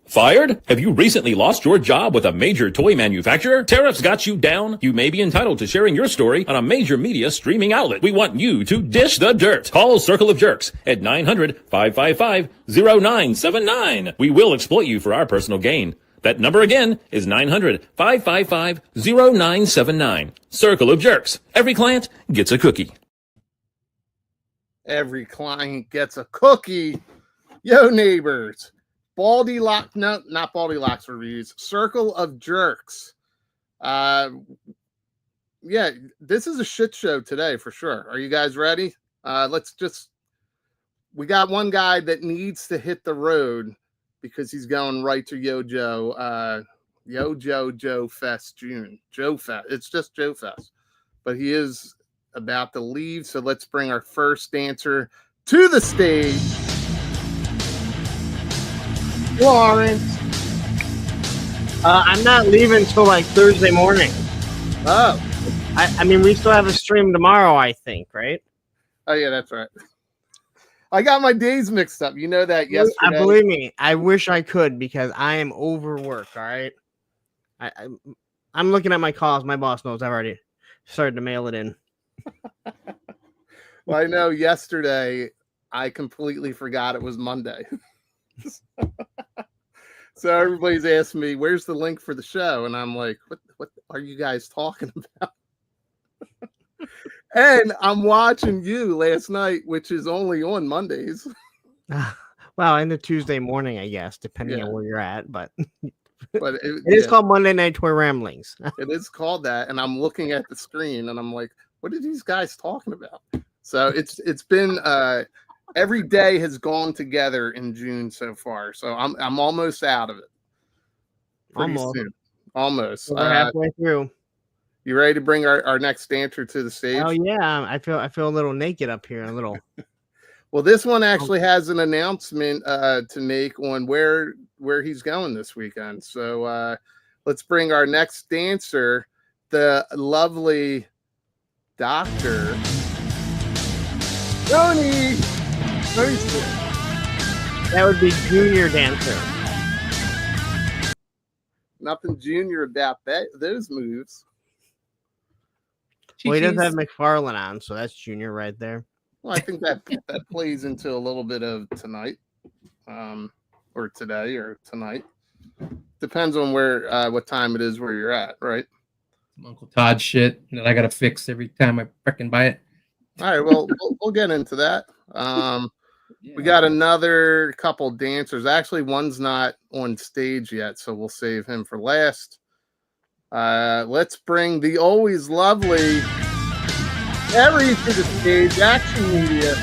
Fired? Have you recently lost your job with a major toy manufacturer? Tariffs got you down? You may be entitled to sharing your story on a major media streaming outlet. We want you to dish the dirt. Call Circle of Jerkz at 900-555-0979. We will exploit you for our personal gain. That number again is 900-555-0979. Circle of Jerkz. Every client gets a cookie. Every client gets a cookie. Yo, neighbors. Baldy Lock, no, not Baldy Locks Reviews. Circle of Jerkz. Yeah, this is a shit show today for sure. Are you guys ready? We got one guy that needs to hit the road because he's going right to Joe Fest June. Joe Fest. It's just Joe Fest. But he is about to leave. So let's bring our first dancer to the stage. RANTz. I'm not leaving till like Thursday morning. Oh. I mean, we still have a stream tomorrow, I think, right? Oh, yeah, that's right. I got my days mixed up. You know that yesterday. Believe me, I wish I could because I am overworked, all right? I'm looking at my calls. My boss knows I've already started to mail it in. Well, I know yesterday I completely forgot it was Monday. So everybody's asking me, where's the link for the show? And I'm like, what are you guys talking about? And I'm watching you last night, which is only on Mondays. Well, in the Tuesday morning, I guess, depending on where you're at. But it it is called Monday Night Toy Ramblings. It is called that. And I'm looking at the screen and I'm like, what are these guys talking about? So it's been every day has gone together in June so far. So I'm almost out of it. Almost. We're halfway through. You ready to bring our next dancer to the stage? Oh yeah, I feel a little naked up here, a little. Well, this one actually has an announcement to make on where he's going this weekend. So let's bring our next dancer, the lovely Dr. Tony. That would be junior dancer. Nothing junior about those moves. Well, he does have McFarlane on, so that's junior right there. Well, I think that plays into a little bit of tonight, or today, or tonight. Depends on what time it is where you're at, right? Some Uncle Todd shit that I gotta fix every time I freaking buy it. All right, well, we'll get into that. We got another couple dancers. Actually, one's not on stage yet, so we'll save him for last. Let's bring the always lovely Harry to the stage. Action Media.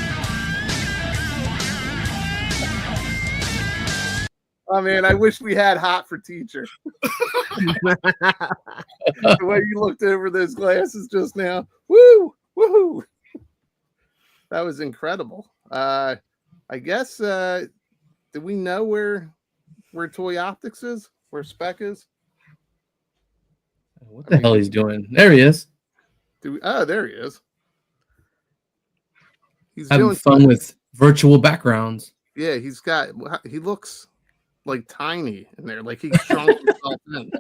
Oh man, I wish we had Hot for Teacher. The way you looked over those glasses just now. Woo! Woohoo! That was incredible. I guess do we know where Toy Optics is? Where Spec is? What the hell he's doing? There he is. There he is. He's having fun with virtual backgrounds. Yeah, he looks like tiny in there, like he shrunk himself in.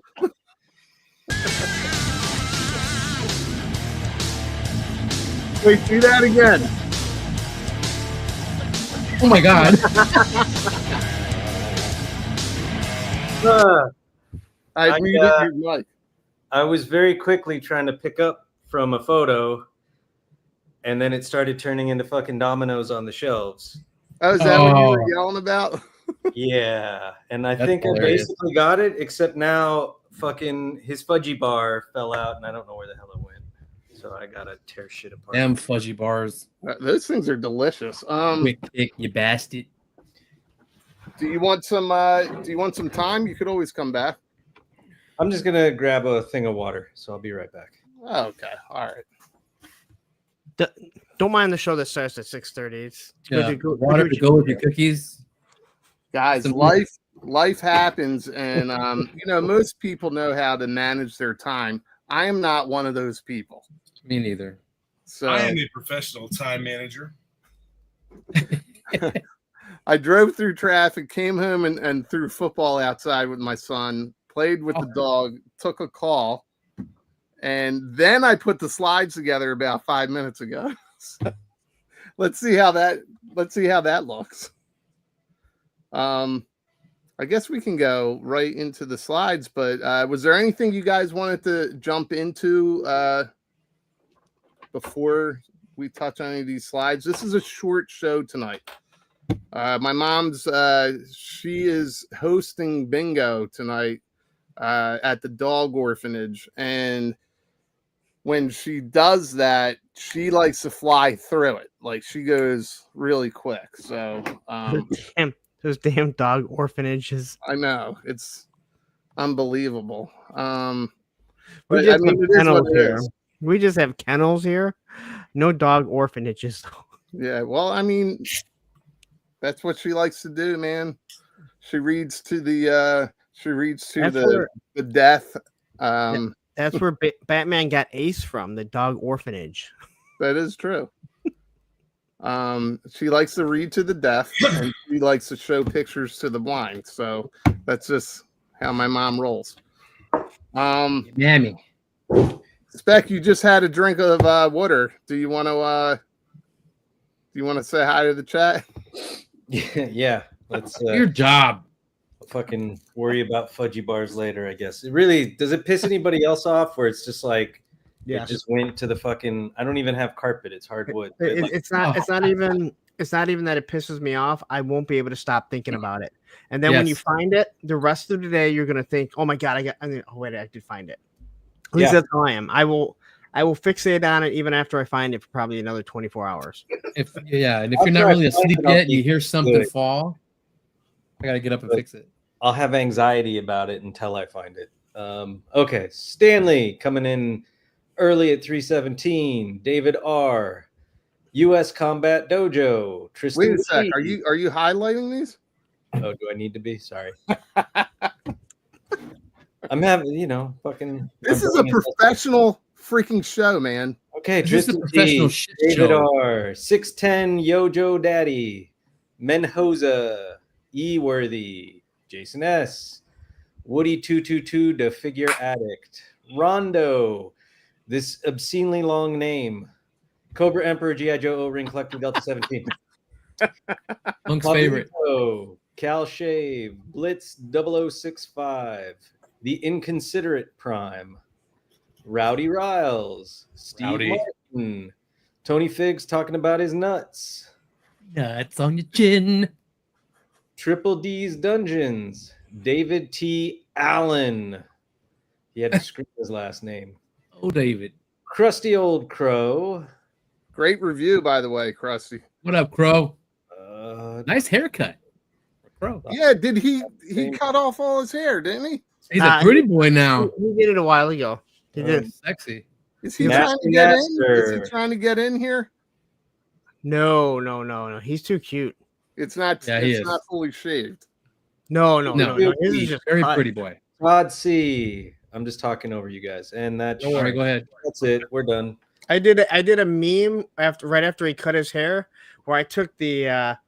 Wait, do that again. Oh my god. I was very quickly trying to pick up from a photo, and then it started turning into fucking dominoes on the shelves. Oh, is that what you were yelling about? Yeah, and I That's think hilarious. I basically got it, except now fucking his fudgy bar fell out, and I don't know where the hell it went. So I gotta tear shit apart. Damn fudgy bars. Those things are delicious. Quick pick, you bastard. Do you want some time? You could always come back. I'm just gonna grab a thing of water, so I'll be right back. Okay, all right. Don't mind the show that starts at 6:30. It's Yeah, water to go with your cookies. Guys, life happens, and most people know how to manage their time. I am not one of those people. Me neither. So I am a professional time manager. I drove through traffic, came home and threw football outside with my son, played with the dog, took a call, and then I put the slides together about 5 minutes ago. So, let's see how that looks. I guess we can go right into the slides, but was there anything you guys wanted to jump into before we touch on any of these slides? This is a short show tonight. My mom's she is hosting bingo tonight at the dog orphanage, and when she does that, she likes to fly through it. Like, she goes really quick. So those damn dog orphanages. I know, it's unbelievable. We But just I mean, have it is kennels what it here. is. We just have kennels here. No dog orphanages. Yeah, well, I mean, that's what she likes to do, man. She reads to the the death. That's where Batman got Ace from, the dog orphanage. That is true. She likes to read to the deaf, and she likes to show pictures to the blind. So that's just how my mom rolls. Mammy. Spec, you just had a drink of water. Do you want to say hi to the chat? Yeah. Let's Your job. fucking worry about fudgy bars later, I guess. It really does it piss anybody else off where it's just like it just went to the fucking I don't even have carpet, it's hardwood. It's not even that it pisses me off. I won't be able to stop thinking about it. And then when you find it, the rest of the day you're gonna think, oh my god, I did find it. At least that's how I am. I will fixate on it even after I find it for probably another 24 hours. And if you're not really asleep yet, and you hear something fall, I gotta get up and fix it. I'll have anxiety about it until I find it. Okay, Stanley coming in early at 317. David R. U.S. Combat Dojo. Tristan. Wait a sec. Lee. Are you highlighting these? Oh, do I need to be? Sorry. I'm having, fucking. This is a professional freaking show, man. Okay, This is a Tristan professional G, shit David show. R. 610 Yojo Daddy. Menhoza. E Worthy. Jason S. Woody 222 the Figure Addict. Rondo. This obscenely long name. Cobra Emperor G.I. Joe O-Ring Collecting Delta 17. Monk's favorite. Pablito, Cal Shave. Blitz 0065. The Inconsiderate Prime. Rowdy Riles. Steve Rowdy. Martin. Tony Figs talking about his nuts. Nuts on your chin. Triple D's Dungeons. David T. Allen. He had to scream his last name. Oh, David. Crusty Old Crow. Great review, by the way, Krusty. What up, Crow? Nice haircut. Crow. Yeah, did he cut off all his hair, didn't he? He's a pretty boy now. He did it a while ago. He did. Sexy. Is he Nasty trying to get in? Is Master. he trying to get in here? No. He's too cute. It's not. Yeah, he it's is. not fully shaved. No. This is He's just Very cut. pretty boy. Todd C. I'm just talking over you guys. And that's Don't worry. Go ahead. That's it. We're done. I did a meme right after he cut his hair, where I took the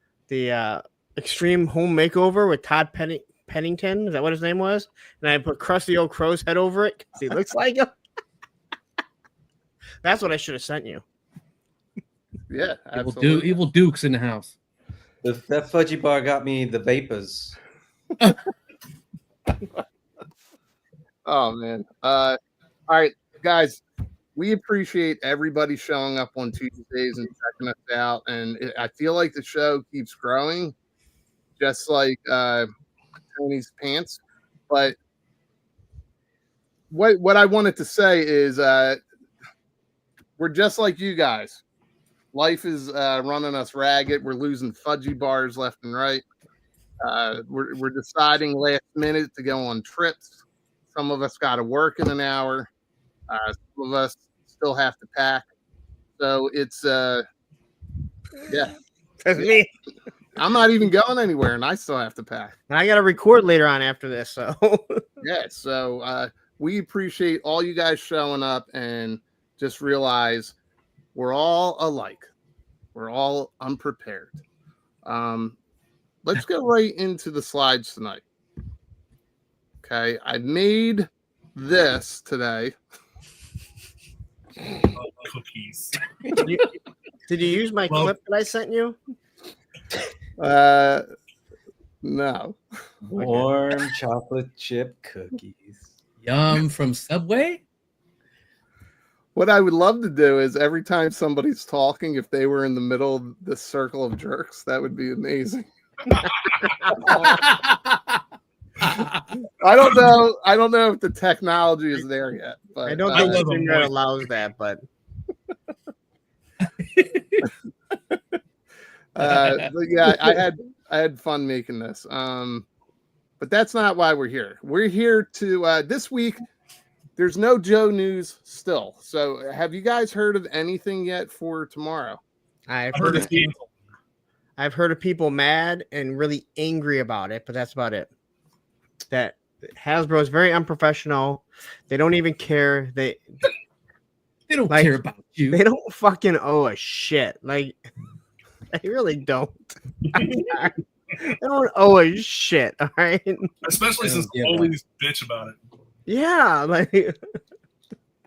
extreme home makeover with Todd Pennington. Is that what his name was? And I put Crusty Old Crow's head over it because he looks like him. That's what I should have sent you. Yeah, absolutely. Evil Dukes in the house. That fudgy bar got me the vapors. Oh man. All right, guys. We appreciate everybody showing up on Tuesdays and checking us out, and I feel like the show keeps growing, just like Tony's pants. But what I wanted to say is, we're just like you guys. Life is running us ragged. We're losing fudgy bars left and right. We're deciding last minute to go on trips. Some of us got to work in an hour. Some of us still have to pack. So it's yeah. That's me. I'm not even going anywhere, and I still have to pack. And I got to record later on after this. So Yeah. So we appreciate all you guys showing up, and just realize we're all alike. We're all unprepared. Let's go right into the slides tonight. Okay, I made this today. Cookies. Did you use my clip that I sent you? No. Warm chocolate chip cookies. Yum from Subway. What I would love to do is every time somebody's talking, if they were in the middle of the circle of jerks, that would be amazing. I don't know if the technology is there yet, but I don't think the internet allows that, but yeah, I had fun making this. But that's not why we're here. We're here to this week. There's no Joe news still. So have you guys heard of anything yet for tomorrow? I've heard of people mad and really angry about it, but that's about it. That Hasbro is very unprofessional. They don't even care. They don't care about you. They don't fucking owe a shit. Like, they really don't. They don't owe a shit. All right. Especially since they always bitch about it. Yeah, like.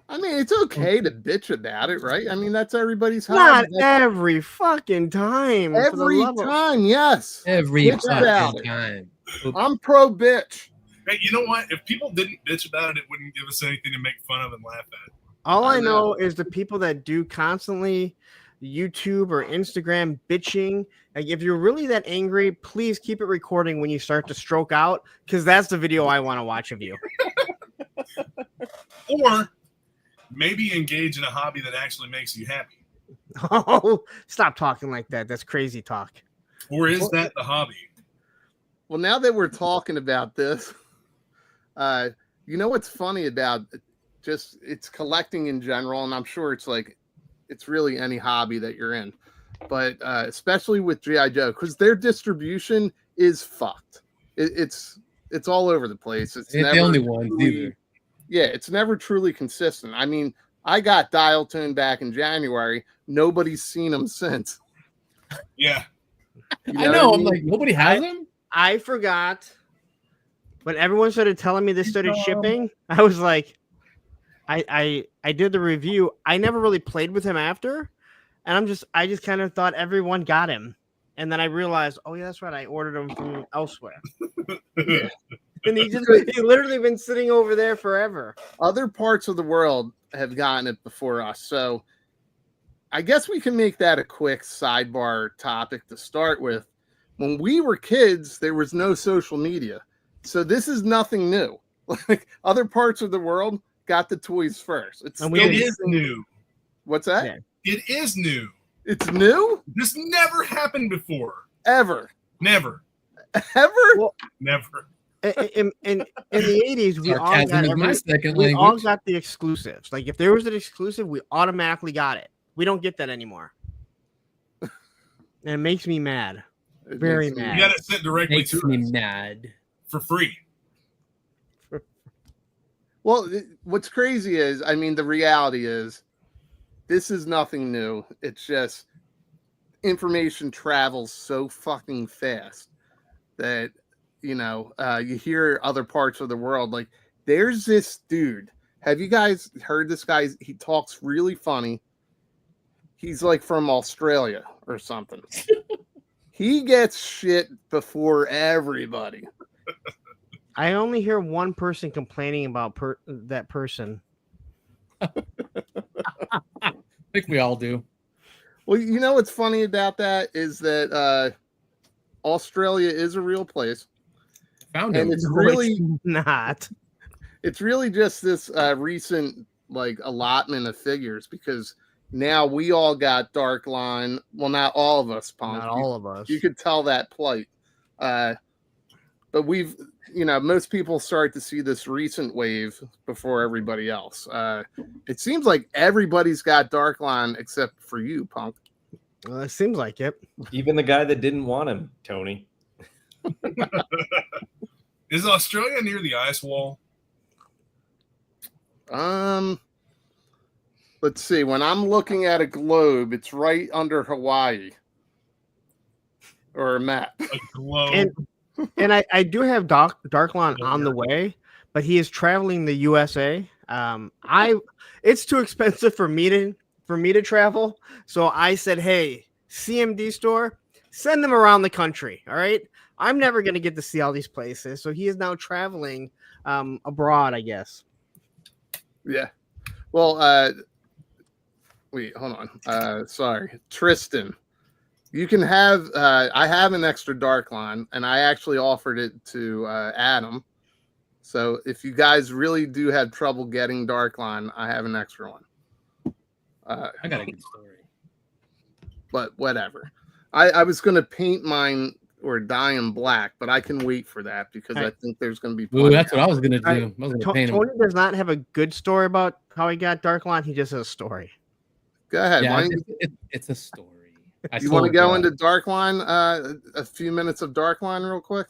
I mean, it's okay to bitch about it, right? I mean, that's everybody's hobby. Not every fucking time. Every time, yes. Every fucking time. I'm pro bitch. Hey, you know what? If people didn't bitch about it, it wouldn't give us anything to make fun of and laugh at. All I know is the people that do constantly YouTube or Instagram bitching. Like, if you're really that angry, please keep it recording when you start to stroke out, because that's the video I want to watch of you. Or maybe engage in a hobby that actually makes you happy. Oh, stop talking like that. That's crazy talk. Or is that the hobby? Well, now that we're talking about this, you know what's funny about just it's collecting in general, and I'm sure it's really any hobby that you're in, but especially with G.I. Joe, because their distribution is fucked. It's all over the place. It's never the only one either. Yeah, it's never truly consistent. I mean, I got Dial Tone back in January. Nobody's seen them since. Yeah. I know. I'm like, nobody has them? I forgot. When everyone started telling me they started shipping, I was like, I did the review. I never really played with him after. And I just kind of thought everyone got him. And then I realized, oh yeah, that's right. I ordered him from elsewhere. Yeah. And he's literally been sitting over there forever. Other parts of the world have gotten it before us. So I guess we can make that a quick sidebar topic to start with. When we were kids, there was no social media. So this is nothing new. Like, other parts of the world got the toys first. It is new. What's that? Yeah. It is new. It's new? This never happened before. Ever. Never. Ever? Well, never. In the 80s, we all got the exclusives. Like, if there was an exclusive, we automatically got it. We don't get that anymore. And it makes me mad. Very mad. You got to sit directly to me mad. For free. Well, what's crazy is, I mean, the reality is this is nothing new. It's just information travels so fucking fast that, you know, you hear other parts of the world. Like, there's this dude. Have you guys heard this guy? He talks really funny. He's like from Australia or something. He gets shit before everybody. I only hear one person complaining about that person. I think we all do. Well, you know what's funny about that is that Australia is a real place. Found it. And it's really not. It's really just this recent like allotment of figures, because now we all got Dark Line. Well, not all of us, Punk. Not all of us. You could tell that plight. But we've, you know, most people start to see this recent wave before everybody else. It seems like everybody's got Dark Line except for you, Punk. Well, it seems like it. Even the guy that didn't want him, Tony. Is Australia near the ice wall? Let's see. When I'm looking at a globe, it's right under Hawaii or a map. A globe. And I do have Darklon on the way, but he is traveling the USA. It's too expensive for me to travel. So I said, hey, CMD store, send them around the country. All right. I'm never going to get to see all these places. So he is now traveling abroad, I guess. Yeah. Well, wait, hold on. Sorry. Tristan, you can have, I have an extra Darklon, and I actually offered it to Adam. So if you guys really do have trouble getting Darklon, I have an extra one. I got a good story. But whatever. I was going to paint mine or dye them black, but I can wait for that because I think there's going to be Ooh, that's what I was going to do. I was gonna paint Tony does not have a good story about how he got Darklon. He just has a story. Go ahead. Yeah, it's a story. You want to go into Darklon, a few minutes of Darklon real quick?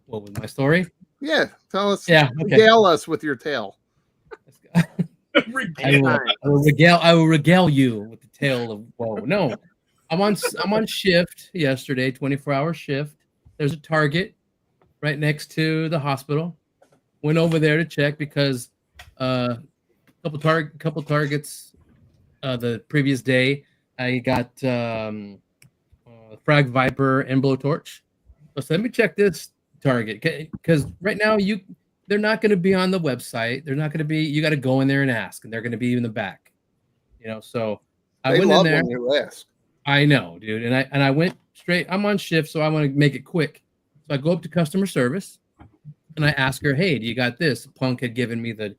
What was my story? Yeah, tell us. Yeah, okay. Regale us with your tale. I will regale you with the tale of woe. No, I'm on shift yesterday, 24-hour shift. There's a Target right next to the hospital. Went over there to check because a couple targets the previous day. I got Frag Viper and Blowtorch. So let me check this Target because right now they're not going to be on the website. They're not going to be. You got to go in there and ask, and they're going to be in the back. So I went in there. When you ask. I know, dude, and I went straight. I'm on shift, so I want to make it quick. So I go up to customer service, and I ask her, "Hey, do you got this?" Punk had given me the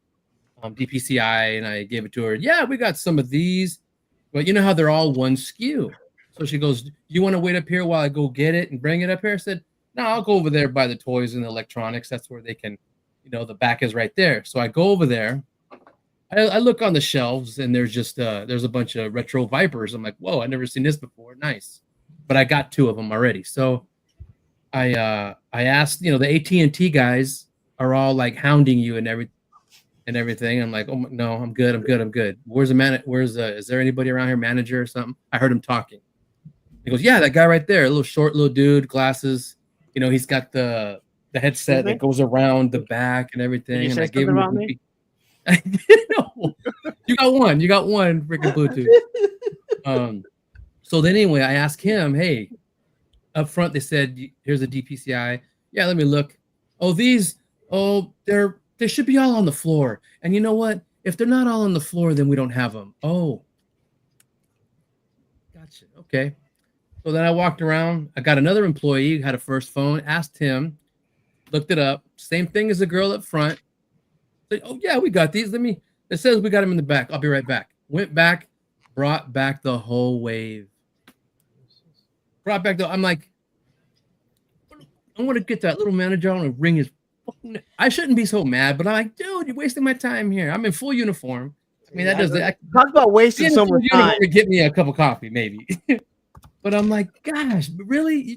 DPCI, and I gave it to her. Yeah, we got some of these, but you know how they're all one SKU. So she goes, "Do you want to wait up here while I go get it and bring it up here?" I said, "No, I'll go over there by the toys and the electronics. That's where they can, the back is right there." So I go over there. I look on the shelves, and there's just there's a bunch of retro Vipers. I'm like, whoa, I've never seen this before. Nice, but I got 2 of them already. So I asked, the AT&T guys are all like hounding you and everything. I'm like, oh no, I'm good. Where's the man? Is there anybody around here, manager or something? I heard him talking. He goes, yeah, that guy right there, a little short little dude, glasses. He's got the headset that goes around the back and everything. Did you and say something about me? No, you got one freaking Bluetooth. So then anyway, I asked him, hey, up front they said, here's a DPCI. Yeah, let me look. They should be all on the floor. And you know what? If they're not all on the floor, then we don't have them. Oh, gotcha. Okay. So then I walked around. I got another employee who had a first phone, asked him, looked it up. Same thing as the girl up front. Said, oh, yeah, we got these. It says we got them in the back. I'll be right back. Went back, brought back the whole wave. I'm like, I want to get that little manager. I want to ring his phone. I shouldn't be so mad, but I'm like, dude, you're wasting my time here. I'm in full uniform. I mean, talk about wasting so much time. To get me a cup of coffee, maybe. But I'm like, gosh, really?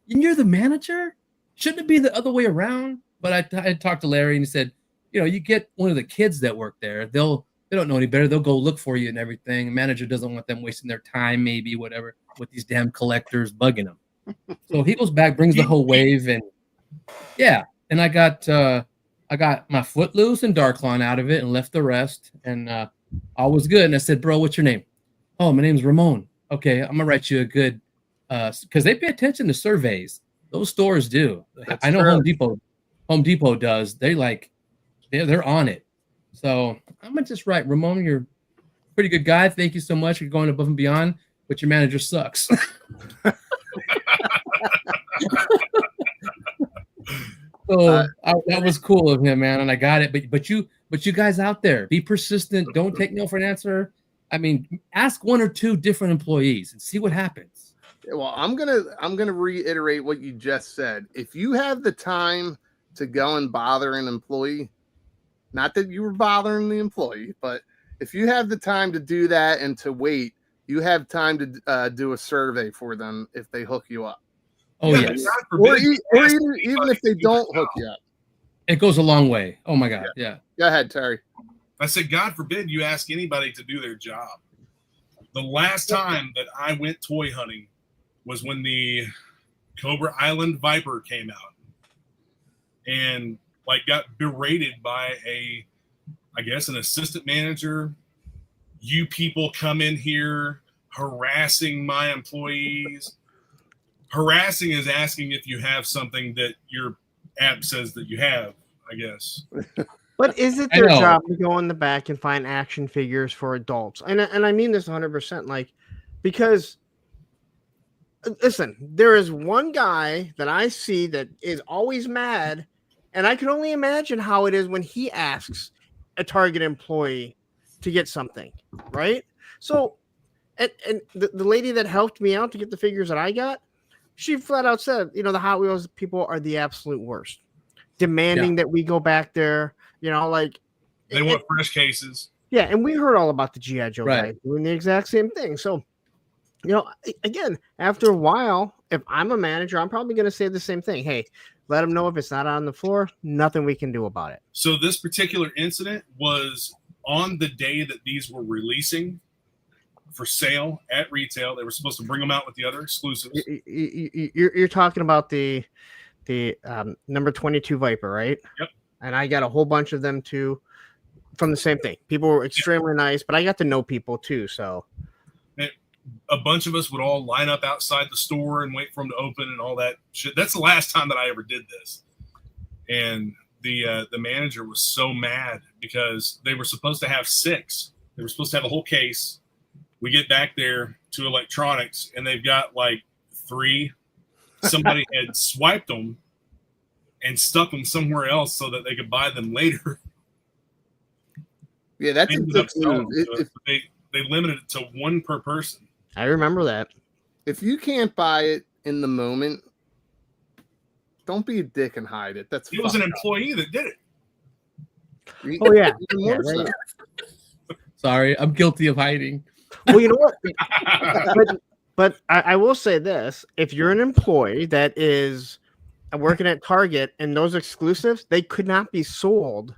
You're the manager? Shouldn't it be the other way around? But I talked to Larry and he said, you get one of the kids that work there. They don't know any better. They'll go look for you and everything. The manager doesn't want them wasting their time, maybe whatever, with these damn collectors bugging them. So he goes back, brings the whole wave, and yeah. And I got my Footloose and Darklon out of it and left the rest, and all was good. And I said, bro, what's your name? Oh, my name's Ramon. Okay, I'm gonna write you a good because they pay attention to surveys. Those stores do. I know true. Home Depot does. They're on it. So I'm gonna just write, Ramon, you're a pretty good guy. Thank you so much for going above and beyond, but your manager sucks. So that was cool of him, man, and I got it. But you guys out there, be persistent. Don't take no for an answer. I mean, ask 1 or 2 different employees and see what happens. Well, I'm gonna reiterate what you just said. If you have the time to go and bother an employee, not that you were bothering the employee, but if you have the time to do that and to wait, you have time to do a survey for them if they hook you up. Oh, yes. Or even if they don't hook you up. It goes a long way. Oh, my God. Yeah. Go ahead, Terry. I said, God forbid you ask anybody to do their job. The last time that I went toy hunting was when the Cobra Island Viper came out and like got berated by I guess an assistant manager. You people come in here harassing my employees. Harassing is asking if you have something that your app says that you have, I guess. But is it their job to go in the back and find action figures for adults? And I mean this 100%, like, because listen, there is one guy that I see that is always mad, and I can only imagine how it is when he asks a Target employee to get something, right? So, and the lady that helped me out to get the figures that I got, she flat out said, you know, the Hot Wheels people are the absolute worst, demanding that we go back there. You know, like they want fresh cases. Yeah, and we heard all about the G.I. Joe guys doing the exact same thing. So, you know, again, after a while, if I'm a manager, I'm probably going to say the same thing. Hey, let them know if it's not on the floor, nothing we can do about it. So this particular incident was on the day that these were releasing for sale at retail. They were supposed to bring them out with the other exclusives. You're talking about the number 22 Viper, right? Yep. And I got a whole bunch of them too from the same thing. People were extremely nice, but I got to know people too. So a bunch of us would all line up outside the store and wait for them to open and all that shit. That's the last time that I ever did this. And the manager was so mad because they were supposed to have 6. They were supposed to have a whole case. We get back there to electronics and they've got like 3. Somebody had swiped them and stuck them somewhere else so that they could buy them later. Yeah, that's a good move. They limited it to 1 per person. I remember that. If you can't buy it in the moment, don't be a dick and hide it. It was an employee that did it. Oh yeah. Sorry, I'm guilty of hiding. Well, you know what? but I will say this: if you're an employee that is working at Target and those exclusives, they could not be sold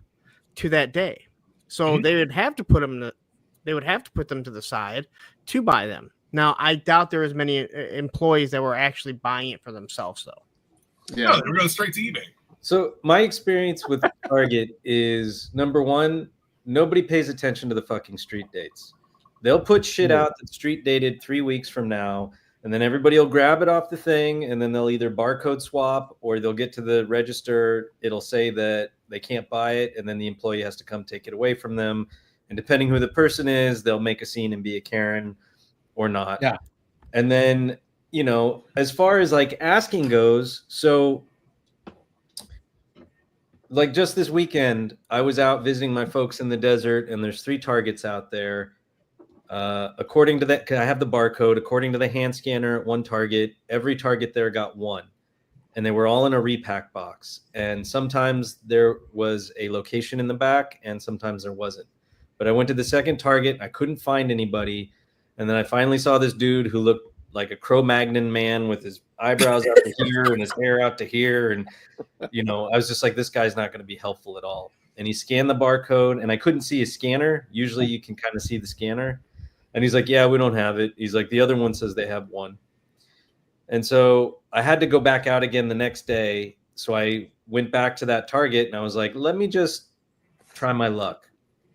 to that day, so they would have to put them. They would have to put them to the side to buy them. Now, I doubt there was many employees that were actually buying it for themselves, though. Yeah, they were going straight to eBay. So my experience with Target is, number one, nobody pays attention to the fucking street dates. They'll put shit out that's street dated 3 weeks from now, and then everybody will grab it off the thing, and then they'll either barcode swap or they'll get to the register. It'll say that they can't buy it, and then the employee has to come take it away from them. And depending who the person is, they'll make a scene and be a Karen or not. Yeah. And then, you know, as far as like asking goes, so like just this weekend, I was out visiting my folks in the desert, and there's 3 Targets out there. According to that, I have the barcode. According to the hand scanner at one Target, every Target there got 1, and they were all in a repack box. And sometimes there was a location in the back, and sometimes there wasn't. But I went to the second Target, I couldn't find anybody, and then I finally saw this dude who looked like a Cro-Magnon man with his eyebrows out to here and his hair out to here, and you know, I was just like, this guy's not going to be helpful at all. And he scanned the barcode, and I couldn't see his scanner. Usually, you can kind of see the scanner. And he's like, yeah, we don't have it. He's like, the other one says they have 1. And so I had to go back out again the next day. So I went back to that Target and I was like, let me just try my luck.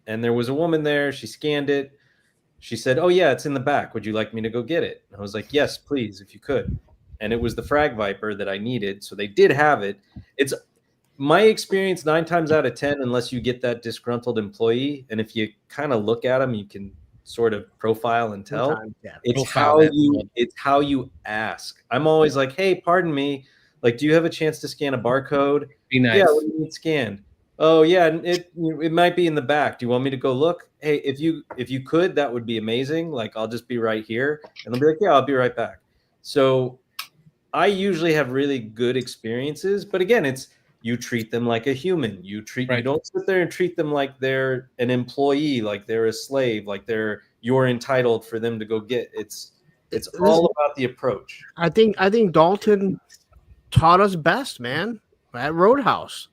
And there was a woman there. She scanned it. She said, oh, yeah, it's in the back. Would you like me to go get it? And I was like, yes, please, if you could. And it was the Frag Viper that I needed. So they did have it. It's my experience 9 times out of 10, unless you get that disgruntled employee. And if you kind of look at them, you can sort of profile and tell. It's how you ask. I'm always like, hey, pardon me, like, do you have a chance to scan a barcode? Be nice. Yeah, what do you need scanned? Oh yeah, it might be in the back. Do you want me to go look? Hey, if you could, that would be amazing. Like, I'll just be right here. And they'll be like, yeah, I'll be right back. So I usually have really good experiences, but again, it's you treat them like a human. You don't sit there and treat them like they're an employee, like they're a slave, like you're entitled for them to go get. It's all about the approach. I think Dalton taught us best, man, at Roadhouse.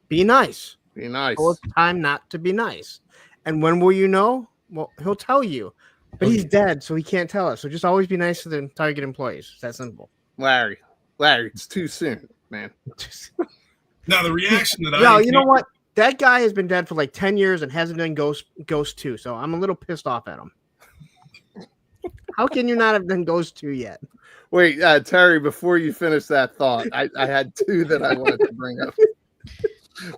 Be nice. Be nice. So it's time not to be nice. And when will you know? Well, he'll tell you, but he's dead, so he can't tell us. So just always be nice to the target employees. It's that simple. Larry, it's too soon, man. Now the reaction that No, you know what? That guy has been dead for like 10 years and hasn't done Ghost 2. So I'm a little pissed off at him. How can you not have done Ghost 2 yet? Wait, Terry, before you finish that thought, I had two that I wanted to bring up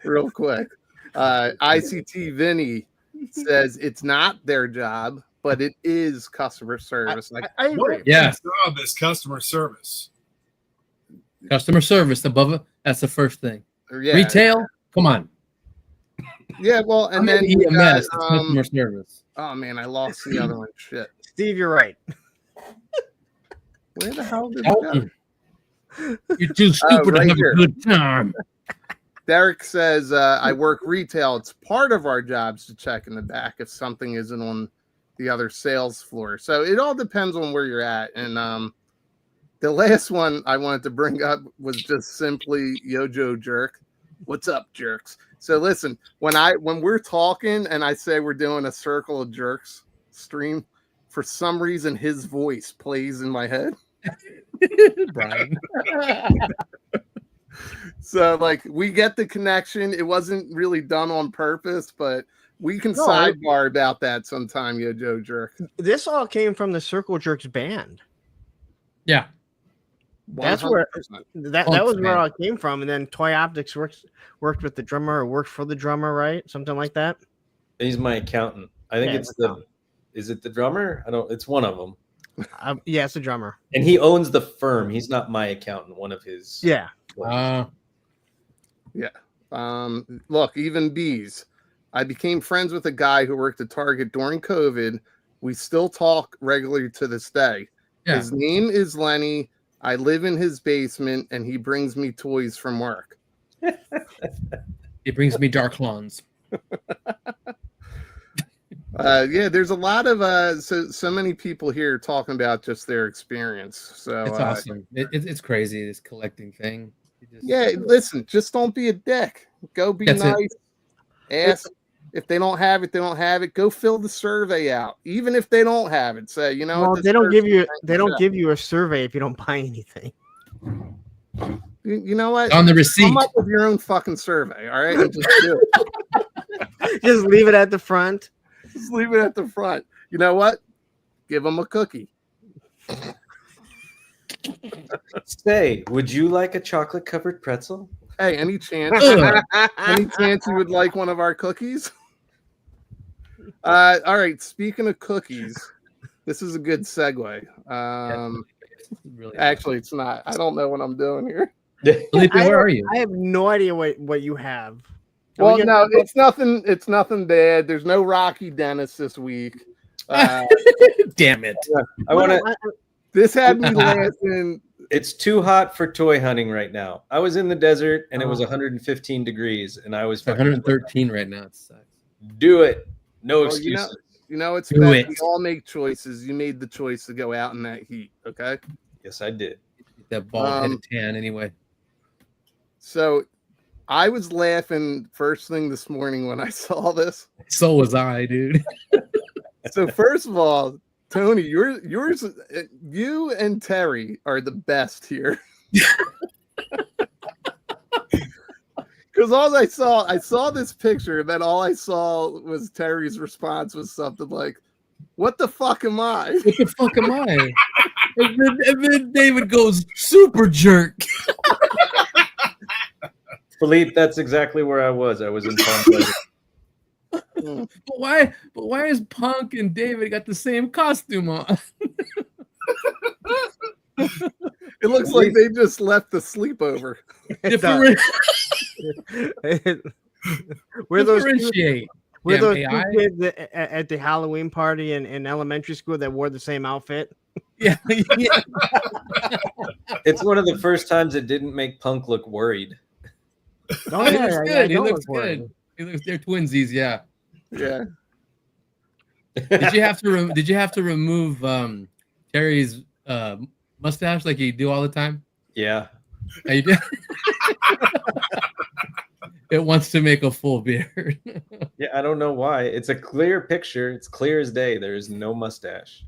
real quick. ICT Vinny says it's not their job, but it is customer service. I agree. Yes, job is customer service. Customer service above it. That's the first thing. Yeah. Retail, come on. Yeah, well, and then he a mess. It's customer service. Oh man, I lost the other one. Shit. Steve, you're right. Where the hell did it go? You're too stupid right to have here. a good time. Derek says, I work retail. It's part of our jobs to check in the back if something isn't on the other sales floor. So it all depends on where you're at. And the last one I wanted to bring up was just simply Yojo Jerk. What's up, Jerkz? So listen, when we're talking and I say we're doing a Circle of Jerks stream, for some reason his voice plays in my head. Brian. So like we get the connection. It wasn't really done on purpose, but we can sidebar about that sometime, Yojo Jerk. This all came from the Circle Jerks band. Yeah. That's where 100%. that was where it all came from. And then Toy Optics worked with the drummer or worked for the drummer, right? Something like that. He's my accountant. I think it's is it the drummer? It's one of them. Yeah, it's the drummer. And he owns the firm. He's not my accountant, one of his. Yeah. Look, even bees. I became friends with a guy who worked at Target during COVID. We still talk regularly to this day. Yeah. His name is Lenny. I live in his basement, and he brings me toys from work. He brings me dark lawns. Yeah, there's a lot of so many people here talking about just their experience. So It's awesome. It's crazy, this collecting thing. Listen, just don't be a dick. Go be That's nice. Ask if they don't have it, they don't have it. Go fill the survey out, even if they don't have it. Say, you know, well, they don't give you a survey if you don't buy anything. You know what? On the receipt. Come up with your own fucking survey, all right? And just do it. Just leave it at the front. Just leave it at the front. You know what? Give them a cookie. Say, would you like a chocolate covered pretzel? Hey, any chance? Any chance you would like one of our cookies? All right. Speaking of cookies, this is a good segue. Actually, it's not. I don't know what I'm doing here. Felipe, where are you? I have no idea what you have. Well, no, it's nothing. It's nothing bad. There's no Rocky Dennis this week. Damn it! I want to. This had me laughing. It's too hot for toy hunting right now. I was in the desert and it was 115 degrees, and I was 113 right now. It sucks. Do it. No excuses. You know, it's Do best. it. We all make choices. You made the choice to go out in that heat. Okay. Yes, I did. That bald headed tan, anyway. So, I was laughing first thing this morning when I saw this. So was I, dude. So first of all, Tony, yours, you and Terry are the best here. Because all I saw this picture, and then all I saw was Terry's response was something like, "What the fuck am I?" What the fuck am I? And then David goes, "Super jerk." Philippe, that's exactly where I was. I was in Palm Desert. But why is Punk and David got the same costume on? It looks like they just left the sleepover. We're those Differentiate. We're Damn those AI. two kids at the Halloween party in elementary school that wore the same outfit. Yeah. It's one of the first times it didn't make Punk look worried. Oh, He looks good. He don't looks look worried. good. He looks. They're twinsies. Yeah. Yeah. Did you have to remove Terry's mustache like you do all the time? Yeah. Yeah, you did. It wants to make a full beard. Yeah, I don't know why. It's a clear picture. It's clear as day. There is no mustache.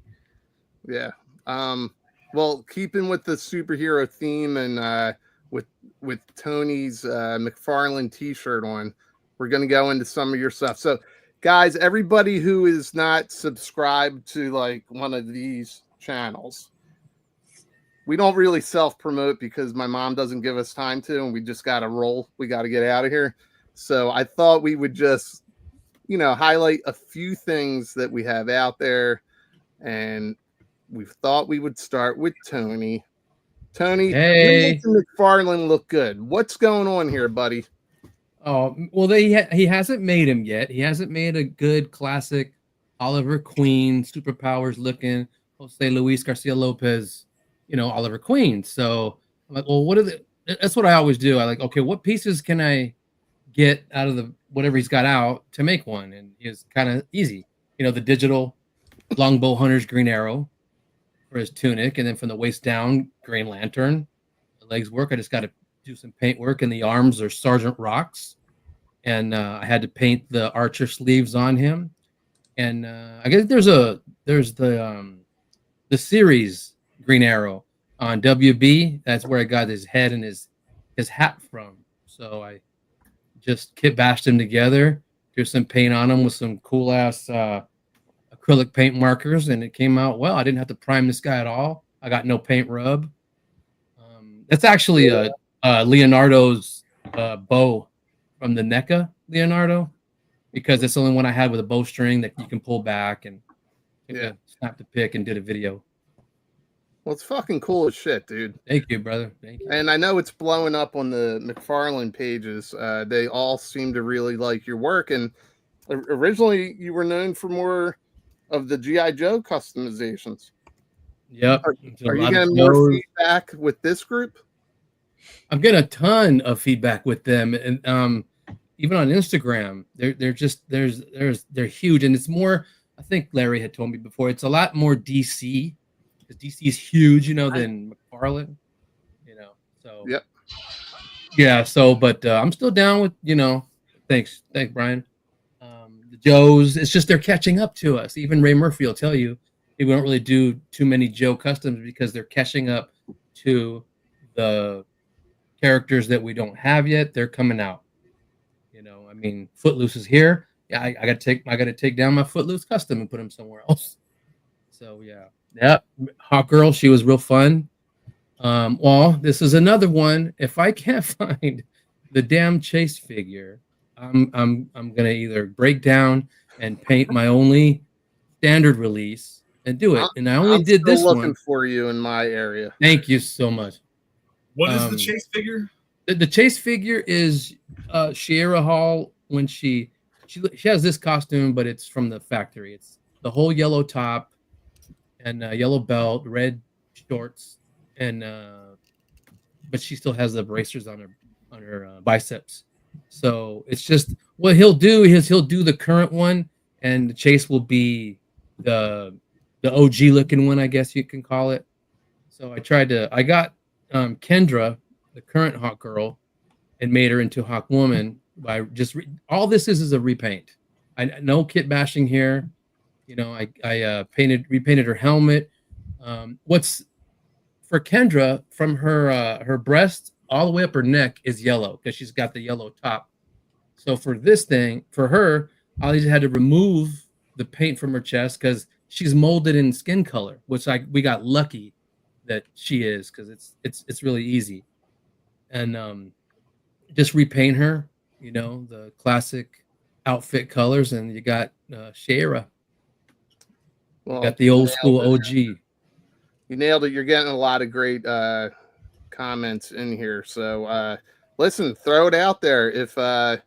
Yeah. Well, keeping with the superhero theme and with Tony's McFarlane T-shirt on, we're gonna go into some of your stuff. So, guys, everybody who is not subscribed to like one of these channels, we don't really self-promote because my mom doesn't give us time to, and we just got to roll. We got to get out of here. So I thought we would just, highlight a few things that we have out there, and we thought we would start with Tony. Tony, Hey. you're making McFarlane look good. What's going on here, buddy? Oh, well, he hasn't made him yet. He hasn't made a good classic Oliver Queen, superpowers looking Jose Luis Garcia Lopez, Oliver Queen. So I'm like, well, that's what I always do. I like, okay, what pieces can I get out of whatever he's got out to make one? And it's kind of easy. The digital Longbow Hunter's Green Arrow for his tunic, and then from the waist down, Green Lantern. The legs work. I just got to do some paint work, and the arms are Sergeant Rocks. And I had to paint the Archer sleeves on him. And I guess there's the series Green Arrow on WB. That's where I got his head and his hat from. So I just kit bashed them together, threw some paint on them with some cool ass acrylic paint markers, and it came out well. I didn't have to prime this guy at all. I got no paint rub. That's actually Leonardo's bow from the NECA Leonardo, because it's the only one I had with a bowstring that you can pull back and snap the pick and did a video. Well, it's fucking cool as shit, dude. Thank you, brother. Thank you. And I know it's blowing up on the McFarlane pages. They all seem to really like your work. And originally, you were known for more of the G.I. Joe customizations. Yep. Are you getting more feedback with this group? I'm getting a ton of feedback with them, and even on Instagram, they're huge, and it's more. I think Larry had told me before. It's a lot more DC. DC is huge, than McFarlane, so yep. Yeah, so but I'm still down with, thanks Brian. The Joes, it's just they're catching up to us. Even Ray Murphy will tell you we don't really do too many Joe customs because they're catching up to the characters that we don't have yet. They're coming out. I mean, Footloose is here. Yeah, I got to take down my Footloose custom and put him somewhere else. So yeah. Yep, Hawk Girl, she was real fun. Well, this is another one. If I can't find the damn Chase figure, I'm gonna either break down and paint my only standard release and do it. And I only did this one. Looking for you in my area. Thank you so much. What is the Chase figure? The Chase figure is Sierra Hall when she has this costume, but it's from the factory. It's the whole yellow top and yellow belt, red shorts, and but she still has the bracers on her biceps. So it's just what he'll do is he'll do the current one, and the Chase will be the OG looking one, I guess you can call it. So I got Kendra, the current Hawk Girl, and made her into Hawk Woman by just all this is a repaint. No kit bashing here. I repainted her helmet. What's for Kendra, from her breast all the way up her neck is yellow because she's got the yellow top. So for this thing, for her, I just had to remove the paint from her chest because she's molded in skin color, which we got lucky that she is, because it's really easy. And just repaint her, the classic outfit colors, and you got Shara. Well, got the old school OG. You nailed it. You're getting a lot of great comments in here. So listen, throw it out there. If I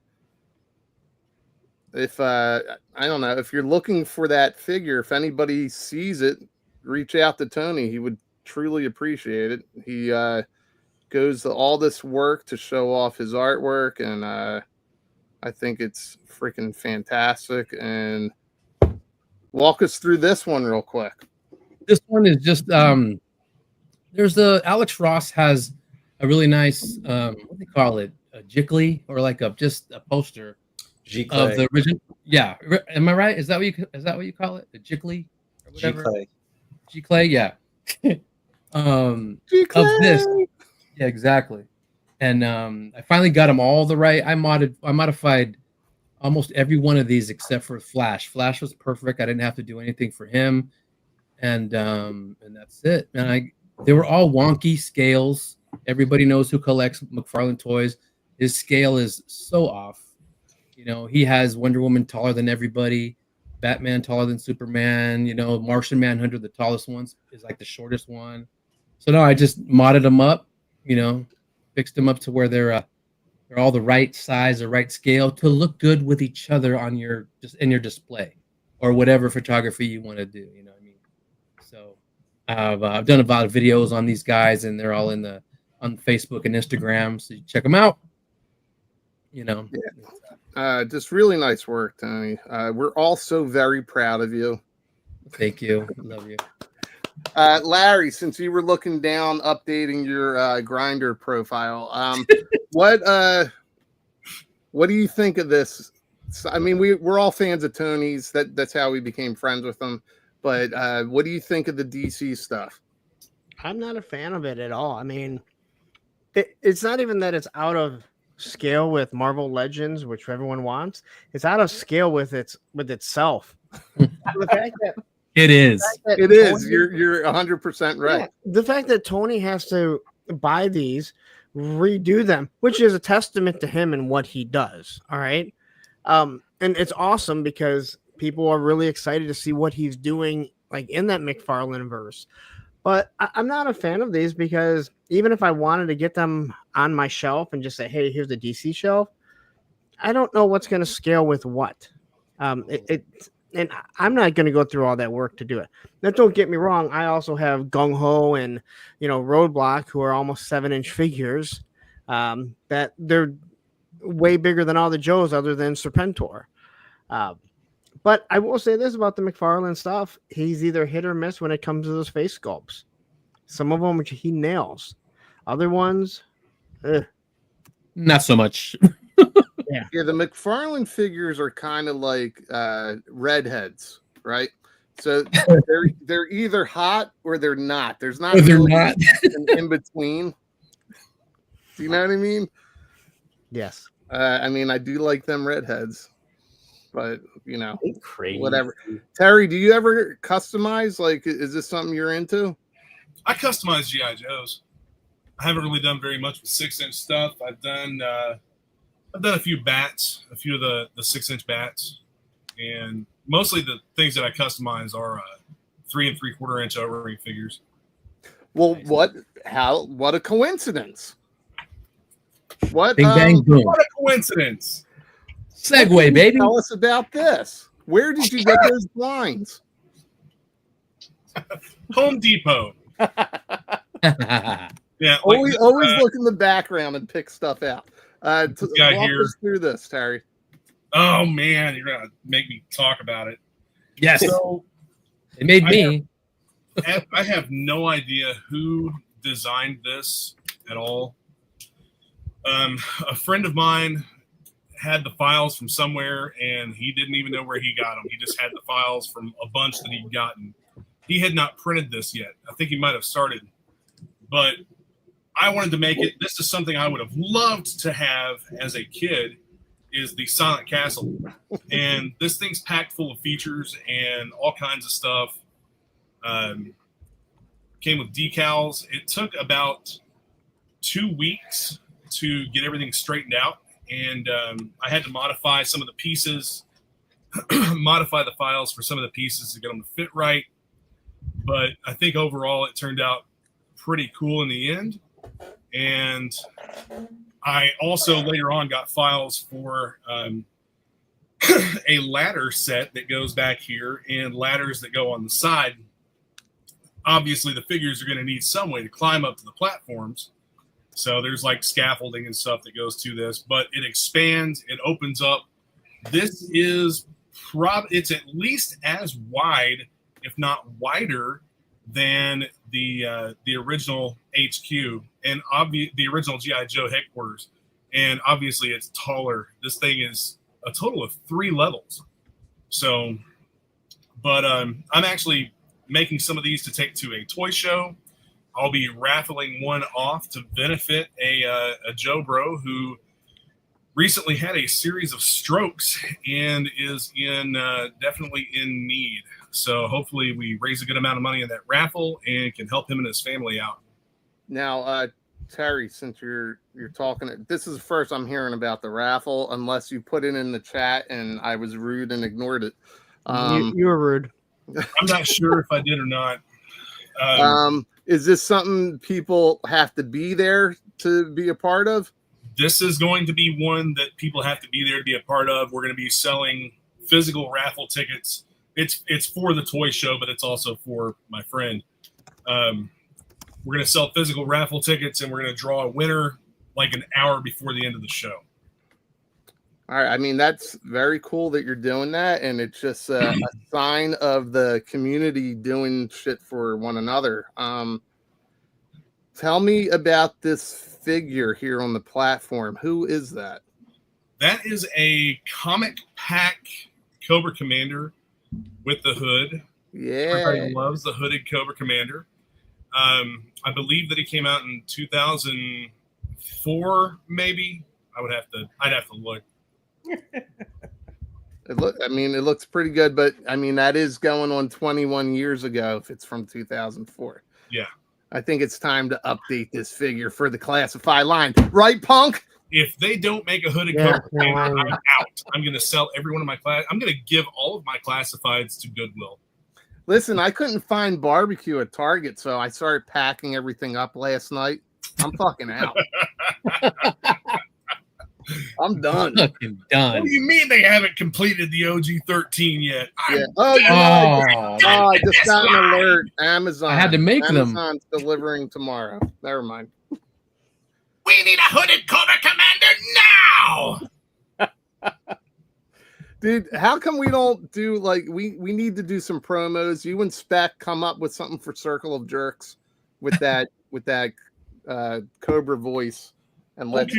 don't know, if you're looking for that figure, if anybody sees it, reach out to Tony. He would truly appreciate it. He goes to all this work to show off his artwork, and I think it's freaking fantastic. And walk us through this one real quick. This one is just there's Alex Ross has a really nice what do they call it, a jiggly, or like just a poster of the original. Yeah, am I right? Is that what you call it? The Jickley or whatever? G-Clay, yeah. Of this, yeah, exactly. And I finally got them all the right. I modified almost every one of these except for Flash. Flash was perfect. I didn't have to do anything for him, and that's it. And they were all wonky scales. Everybody knows who collects McFarlane toys. His scale is so off. You know, he has Wonder Woman taller than everybody, Batman taller than Superman. You know, Martian Manhunter, the tallest one, is like the shortest one. So no, I just modded them up. You know, fixed them up to where they're all the right size or right scale to look good with each other on your display or whatever photography you want to do. You know what I mean? So I've done a lot of videos on these guys, and they're all on Facebook and Instagram. So you check them out. You know, just really nice work, Tony. We're all so very proud of you. Thank you. Love you. Larry, since you were looking down, updating your grinder profile, what do you think of this? I mean, we're all fans of Tony's. That's how we became friends with him. But what do you think of the DC stuff? I'm not a fan of it at all. I mean, it's not even that it's out of scale with Marvel Legends, which everyone wants. It's out of scale with itself. The fact that it is. You're 100% right. Yeah, the fact that Tony has to buy these, redo them, which is a testament to him and what he does. All right. And it's awesome because people are really excited to see what he's doing, like in that McFarlane verse. But I'm not a fan of these because even if I wanted to get them on my shelf and just say, hey, here's the DC shelf, I don't know what's going to scale with what. And I'm not going to go through all that work to do it. Now, don't get me wrong. I also have Gung Ho and, Roadblock, who are almost 7-inch figures that they're way bigger than all the Joes other than Serpentor. But I will say this about the McFarlane stuff. He's either hit or miss when it comes to those face sculpts. Some of them he nails. Other ones, not so much. Yeah, the McFarlane figures are kind of like redheads, right? So they're either hot or they're not. There's not really an in between. Do you know what I mean? Yes. I mean, I do like them redheads, but crazy. Whatever. Terry, do you ever customize? Like, is this something you're into? I customize GI Joes. I haven't really done very much with 6-inch stuff. I've done a few bats, a few of the 6-inch bats, and mostly the things that I customize are 3 3/4-inch O-ring figures. Well, what a coincidence! What Bing, bang, boom. What a coincidence! Segue, baby. Tell us about this. Where did you get those blinds? Home Depot. Yeah, always look in the background and pick stuff out. Walk us through this, Terry. Oh man, you're gonna make me talk about it. Yes. So it made me. I have no idea who designed this at all. A friend of mine had the files from somewhere, and he didn't even know where he got them. He just had the files from a bunch that he'd gotten. He had not printed this yet. I think he might have started, but I wanted to make it. This is something I would have loved to have as a kid, is the Silent Castle. And this thing's packed full of features and all kinds of stuff. Came with decals. It took about 2 weeks to get everything straightened out. And I had to modify some of the pieces, modify the files for some of the pieces to get them to fit right. But I think overall it turned out pretty cool in the end. And I also later on got files for a ladder set that goes back here and ladders that go on the side. Obviously, the figures are going to need some way to climb up to the platforms. So there's like scaffolding and stuff that goes to this, but it expands, it opens up. This is it's at least as wide, if not wider, than the original HQ and the original GI Joe headquarters. And obviously it's taller. This thing is a total of 3 levels. So, but I'm actually making some of these to take to a toy show. I'll be raffling one off to benefit a Joe Bro who recently had a series of strokes and is definitely in need. So hopefully we raise a good amount of money in that raffle and can help him and his family out. Now, Terry, since you're talking, this is the first I'm hearing about the raffle, unless you put it in the chat and I was rude and ignored it. You were rude. I'm not sure if I did or not. Is this something people have to be there to be a part of? This is going to be one that people have to be there to be a part of. We're going to be selling physical raffle tickets. It's for the toy show, but it's also for my friend. We're going to sell physical raffle tickets, and we're going to draw a winner like an hour before the end of the show. All right. I mean, that's very cool that you're doing that, and it's just a sign of the community doing shit for one another. Tell me about this figure here on the platform. Who is that? That is a comic pack Cobra Commander with the hood. Yeah. Everybody loves the hooded Cobra Commander. I believe that he came out in 2004, maybe. I'd have to look. It looks pretty good, but I mean, that is going on 21 years ago if it's from 2004. Yeah. I think it's time to update this figure for the classified line. Right, Punk? If they don't make a hooded Cobra Commander, I'm out. I'm going to sell every one of my class. I'm going to give all of my classifieds to Goodwill. Listen, I couldn't find barbecue at Target, so I started packing everything up last night. I'm fucking out. I'm done. Fucking done. What do you mean they haven't completed the OG-13 yet? Yeah. I just got an alert. Amazon. I had to make them. Amazon's delivering tomorrow. Never mind. We need a hooded Cobra Commander now! Dude, how come we don't do we need to do some promos? You and Spec come up with something for Circle of Jerks with that Cobra voice, and let's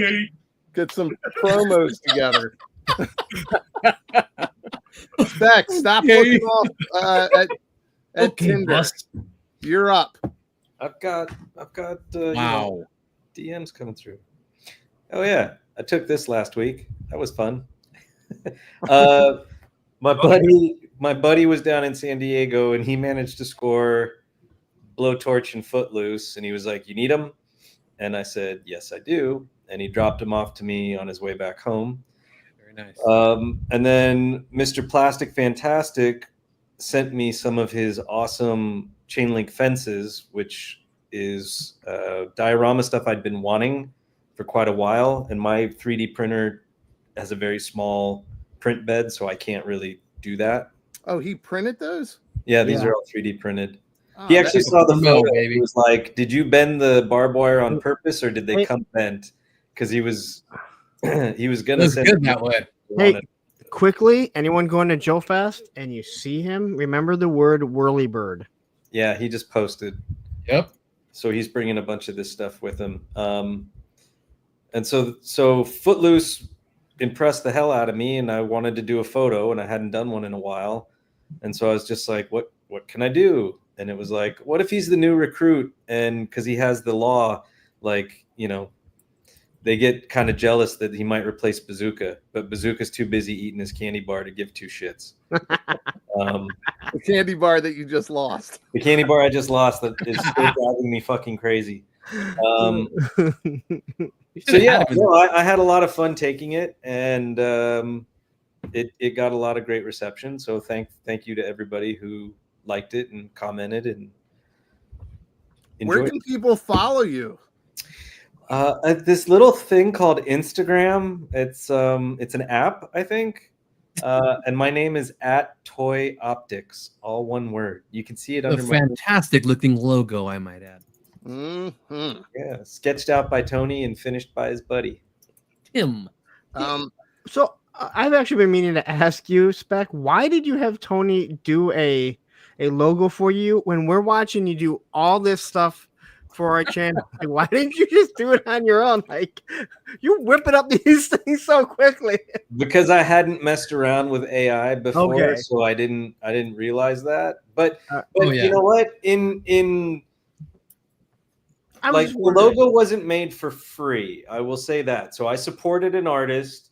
get some promos together. Spec, stop looking off at Tinder. Bust. You're up. I've got Wow. DMs coming through. Oh yeah, I took this last week. That was fun. My buddy was down in San Diego, and he managed to score Blowtorch and Footloose, and he was like, "You need them?" And I said, "Yes, I do." And he dropped them off to me on his way back home. Very nice. And then Mr. Plastic Fantastic sent me some of his awesome chain link fences, which is diorama stuff I'd been wanting for quite a while. And my 3D printer has a very small print bed, so I can't really do that. Oh, he printed those? Yeah, these are all 3D printed. Oh, He actually saw the photo. Baby. He was like, "Did you bend the barbed wire on purpose, or did they come bent?" Because he was gonna send good that way. Hey, quickly, anyone going to Joe Fest and you see him, remember the word whirly bird. Yeah, he just posted. Yep. So he's bringing a bunch of this stuff with him. And so Footloose impressed the hell out of me, and I wanted to do a photo, and I hadn't done one in a while. And so I was just like, what can I do? And it was like, what if he's the new recruit? And because he has the law, they get kind of jealous that he might replace Bazooka, but Bazooka's too busy eating his candy bar to give two shits. The candy bar that you just lost. The candy bar I just lost that is still driving me fucking crazy. So yeah, I had a lot of fun taking it, and it got a lot of great reception. So thank you to everybody who liked it and commented and enjoyed. Where can people follow you? This little thing called Instagram. It's an app, I think. And my name is @ToyOptics, all one word. You can see it under a fantastic looking logo, I might add. Mm-hmm. Yeah, sketched out by Tony and finished by his buddy Tim. So I've actually been meaning to ask you, Spec, why did you have Tony do a logo for you when we're watching you do all this stuff for our channel. Like, why didn't you just do it on your own? Like, you whipping up these things so quickly. Because I hadn't messed around with AI before, Okay. so I didn't realize that. But Oh, yeah. you know what? In I'm like just the wondering. logo wasn't made for free. I will say that. So I supported an artist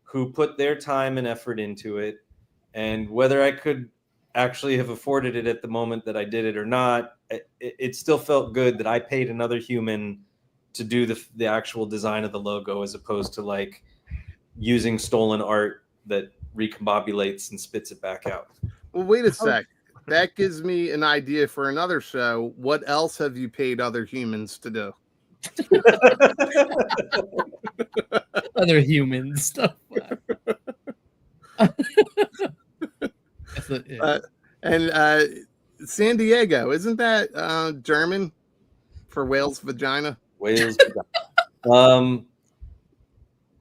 who put their time and effort into it, and whether I could actually have afforded it at the moment that I did it or not, it still felt good that I paid another human to do the actual design of the logo, as opposed to like using stolen art that recombobulates and spits it back out. Well, wait a sec. That gives me an idea for another show. What else have you paid other humans to do? Other human stuff. And San Diego, isn't that German for whale's vagina? Wales.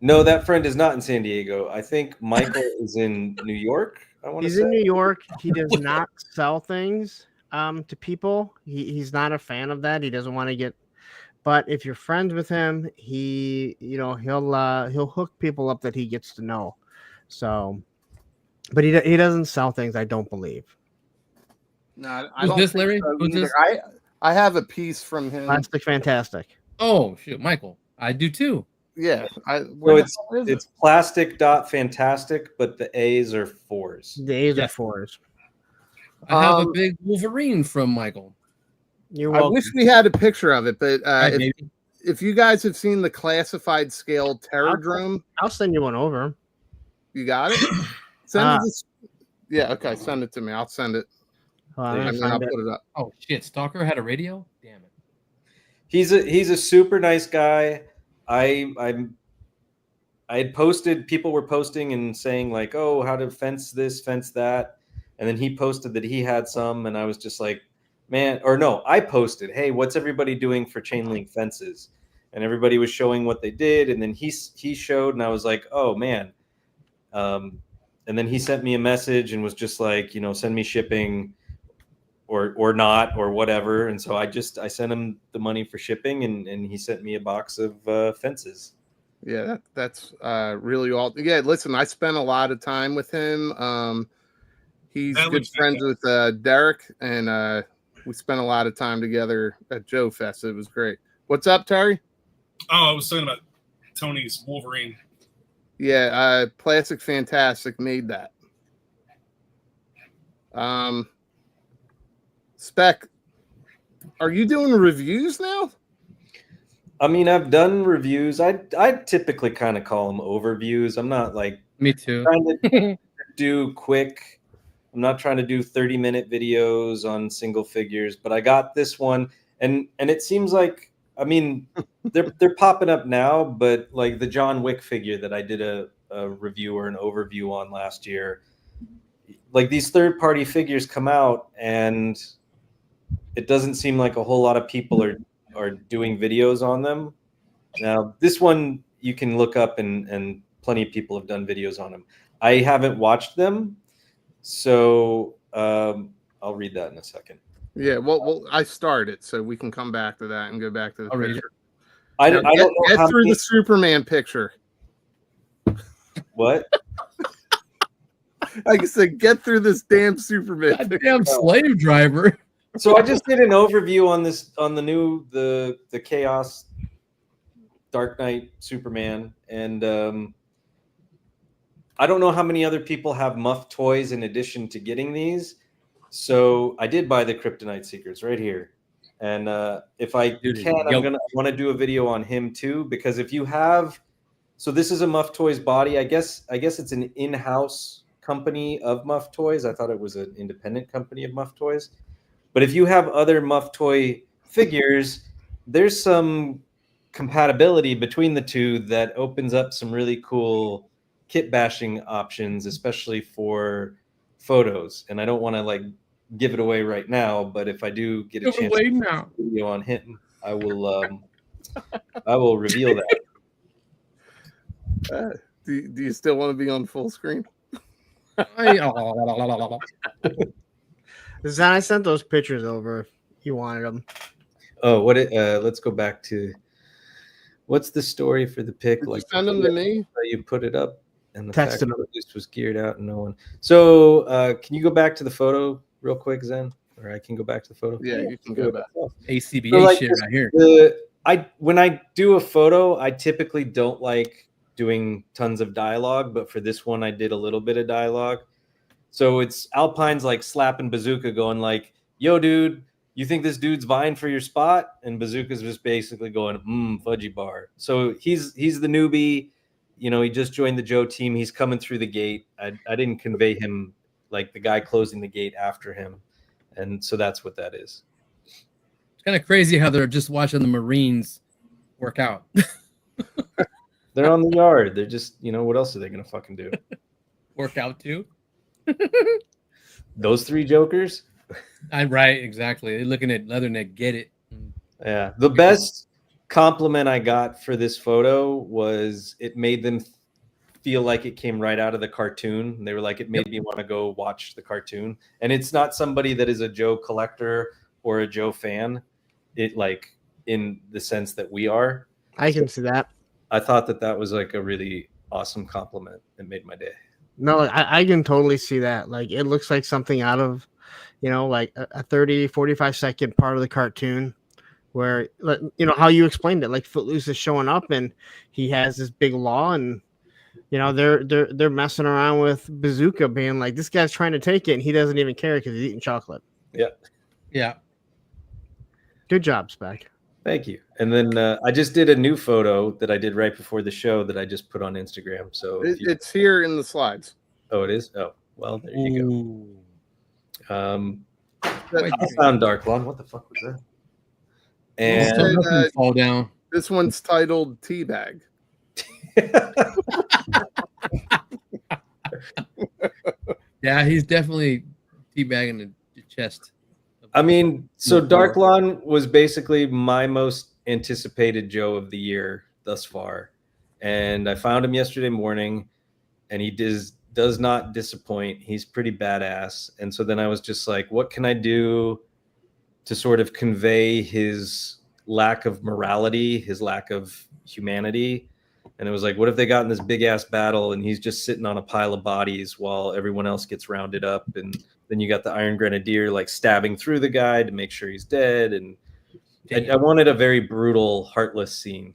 No, that friend is not in San Diego. I think Michael is in New York. He's in New York. He does not sell things to people. He's not a fan of that. He doesn't want to get. But if you're friends with him, he'll hook people up that he gets to know. So, but he doesn't sell things. I don't believe. No, I Who's don't this, think Larry? so Who's either. this? I have a piece from him. Plastic Fantastic. Oh shoot, Michael, I do too. Yeah, So it's plastic.fantastic, but the A's are 4s. The A's are Yes. 4s. I have a big Wolverine from Michael. You're I welcome. wish we had a picture of it, but Right, baby. if you guys have seen the classified scale Terradrome, I'll send you one over. you got it. Send it. Yeah, okay. Send it to me. I'll send it. Hold on, And then I'll put it up. Oh shit, Stalker had a radio. Damn it. He's a super nice guy. I had posted, people were posting and saying like, oh, how to fence this, fence that. And then he posted that he had some, and I was just like, man, or no, I posted, hey, what's everybody doing for chain link fences? And everybody was showing what they did. And then he showed, and I was like, oh man. And then he sent me a message and was just like, send me shipping or not, or whatever. And so I sent him the money for shipping, and he sent me a box of fences. Yeah, that's really all. Yeah, listen, I spent a lot of time with him. He's That good looks friends with Derek, and we spent a lot of time together at Joe Fest. It was great. What's up, Terry? Oh, I was talking about Tony's Wolverine. Yeah, Plastic Fantastic made that. Spec, are you doing reviews now? I mean, I've done reviews. I typically kind of call them overviews. I'm not like Me too. trying to do quick. I'm not trying to do 30-minute videos on single figures, but I got this one, and it seems like, I mean, they're popping up now, but like the John Wick figure that I did a review or an overview on last year, like these third-party figures come out, and it doesn't seem like a whole lot of people are doing videos on them. Now, this one you can look up, and plenty of people have done videos on them. I haven't watched them, so I'll read that in a second. Yeah, well, I started, so we can come back to that and go back to the I'll read picture. I Now, don't know get how through many, the Superman picture. what. Like I said, get through this damn Superman picture. Goddamn slave driver. So I just did an overview on the new the Chaos Dark Knight Superman, and I don't know how many other people have Muff toys in addition to getting these. So I did buy the Kryptonite Seekers right here, and if I can, I want to do a video on him too, because if you have, so this is a Muff Toys body. I guess it's an in-house company of Muff Toys. I thought it was an independent company of Muff Toys. But if you have other Muff Toy figures, there's some compatibility between the two that opens up some really cool kit bashing options, especially for photos. And I don't want to like give it away right now, but if I do get a chance to do a video on him, I will reveal that. Do you still want to be on full screen? Zan, I sent those pictures over if you wanted them. Oh, let's go back to what's the story for the pick? Did like you send them to me? You put it up, and the Texted fact them. that this was geared out and no one. So can you go back to the photo real quick, Zen? Or I can go back to the photo. Yeah, you can go back. ACBA So, like, shit right here. When I do a photo, I typically don't like doing tons of dialogue, but for this one, I did a little bit of dialogue. So it's Alpine's like slapping Bazooka, going like, "Yo, dude, you think this dude's vying for your spot?" And Bazooka's just basically going, fudgy bar. So he's the newbie. You know, he just joined the Joe team. He's coming through the gate. I didn't convey him like the guy closing the gate after him. And so that's what that is. It's kind of crazy how they're just watching the Marines work out. They're on the yard. They're just, what else are they going to fucking do? Work out too? Those three jokers? Right, exactly. They're looking at Leatherneck get it. Yeah. The best compliment I got for this photo was it made them feel like it came right out of the cartoon. And they were like, it made me want to go watch the cartoon. And it's not somebody that is a Joe collector or a Joe fan. It like in the sense that we are. I can see that. I thought that was like a really awesome compliment. It made my day. No, I can totally see that. Like, it looks like something out of, like a 30, 45-second part of the cartoon where, how you explained it, like Footloose is showing up and he has this big law and, they're messing around with Bazooka being like, this guy's trying to take it and he doesn't even care because he's eating chocolate. Yeah. Yeah. Good job, Spec. Thank you. And then I just did a new photo that I did right before the show that I just put on Instagram. So it's here in the slides. Oh, it is? Oh, well, there you go. I That- found Dark Lawn. What the fuck was that? And fall down. This one's titled Teabag. Yeah, he's definitely teabagging the chest. I mean, so Dark Lawn was basically my most anticipated Joe of the year thus far. And I found him yesterday morning, and he does not disappoint. He's pretty badass. And so then I was just like, what can I do to sort of convey his lack of morality, his lack of humanity? And it was like, what if they got in this big ass battle and he's just sitting on a pile of bodies while everyone else gets rounded up? And then you got the Iron Grenadier like stabbing through the guy to make sure he's dead. And I wanted a very brutal, heartless scene.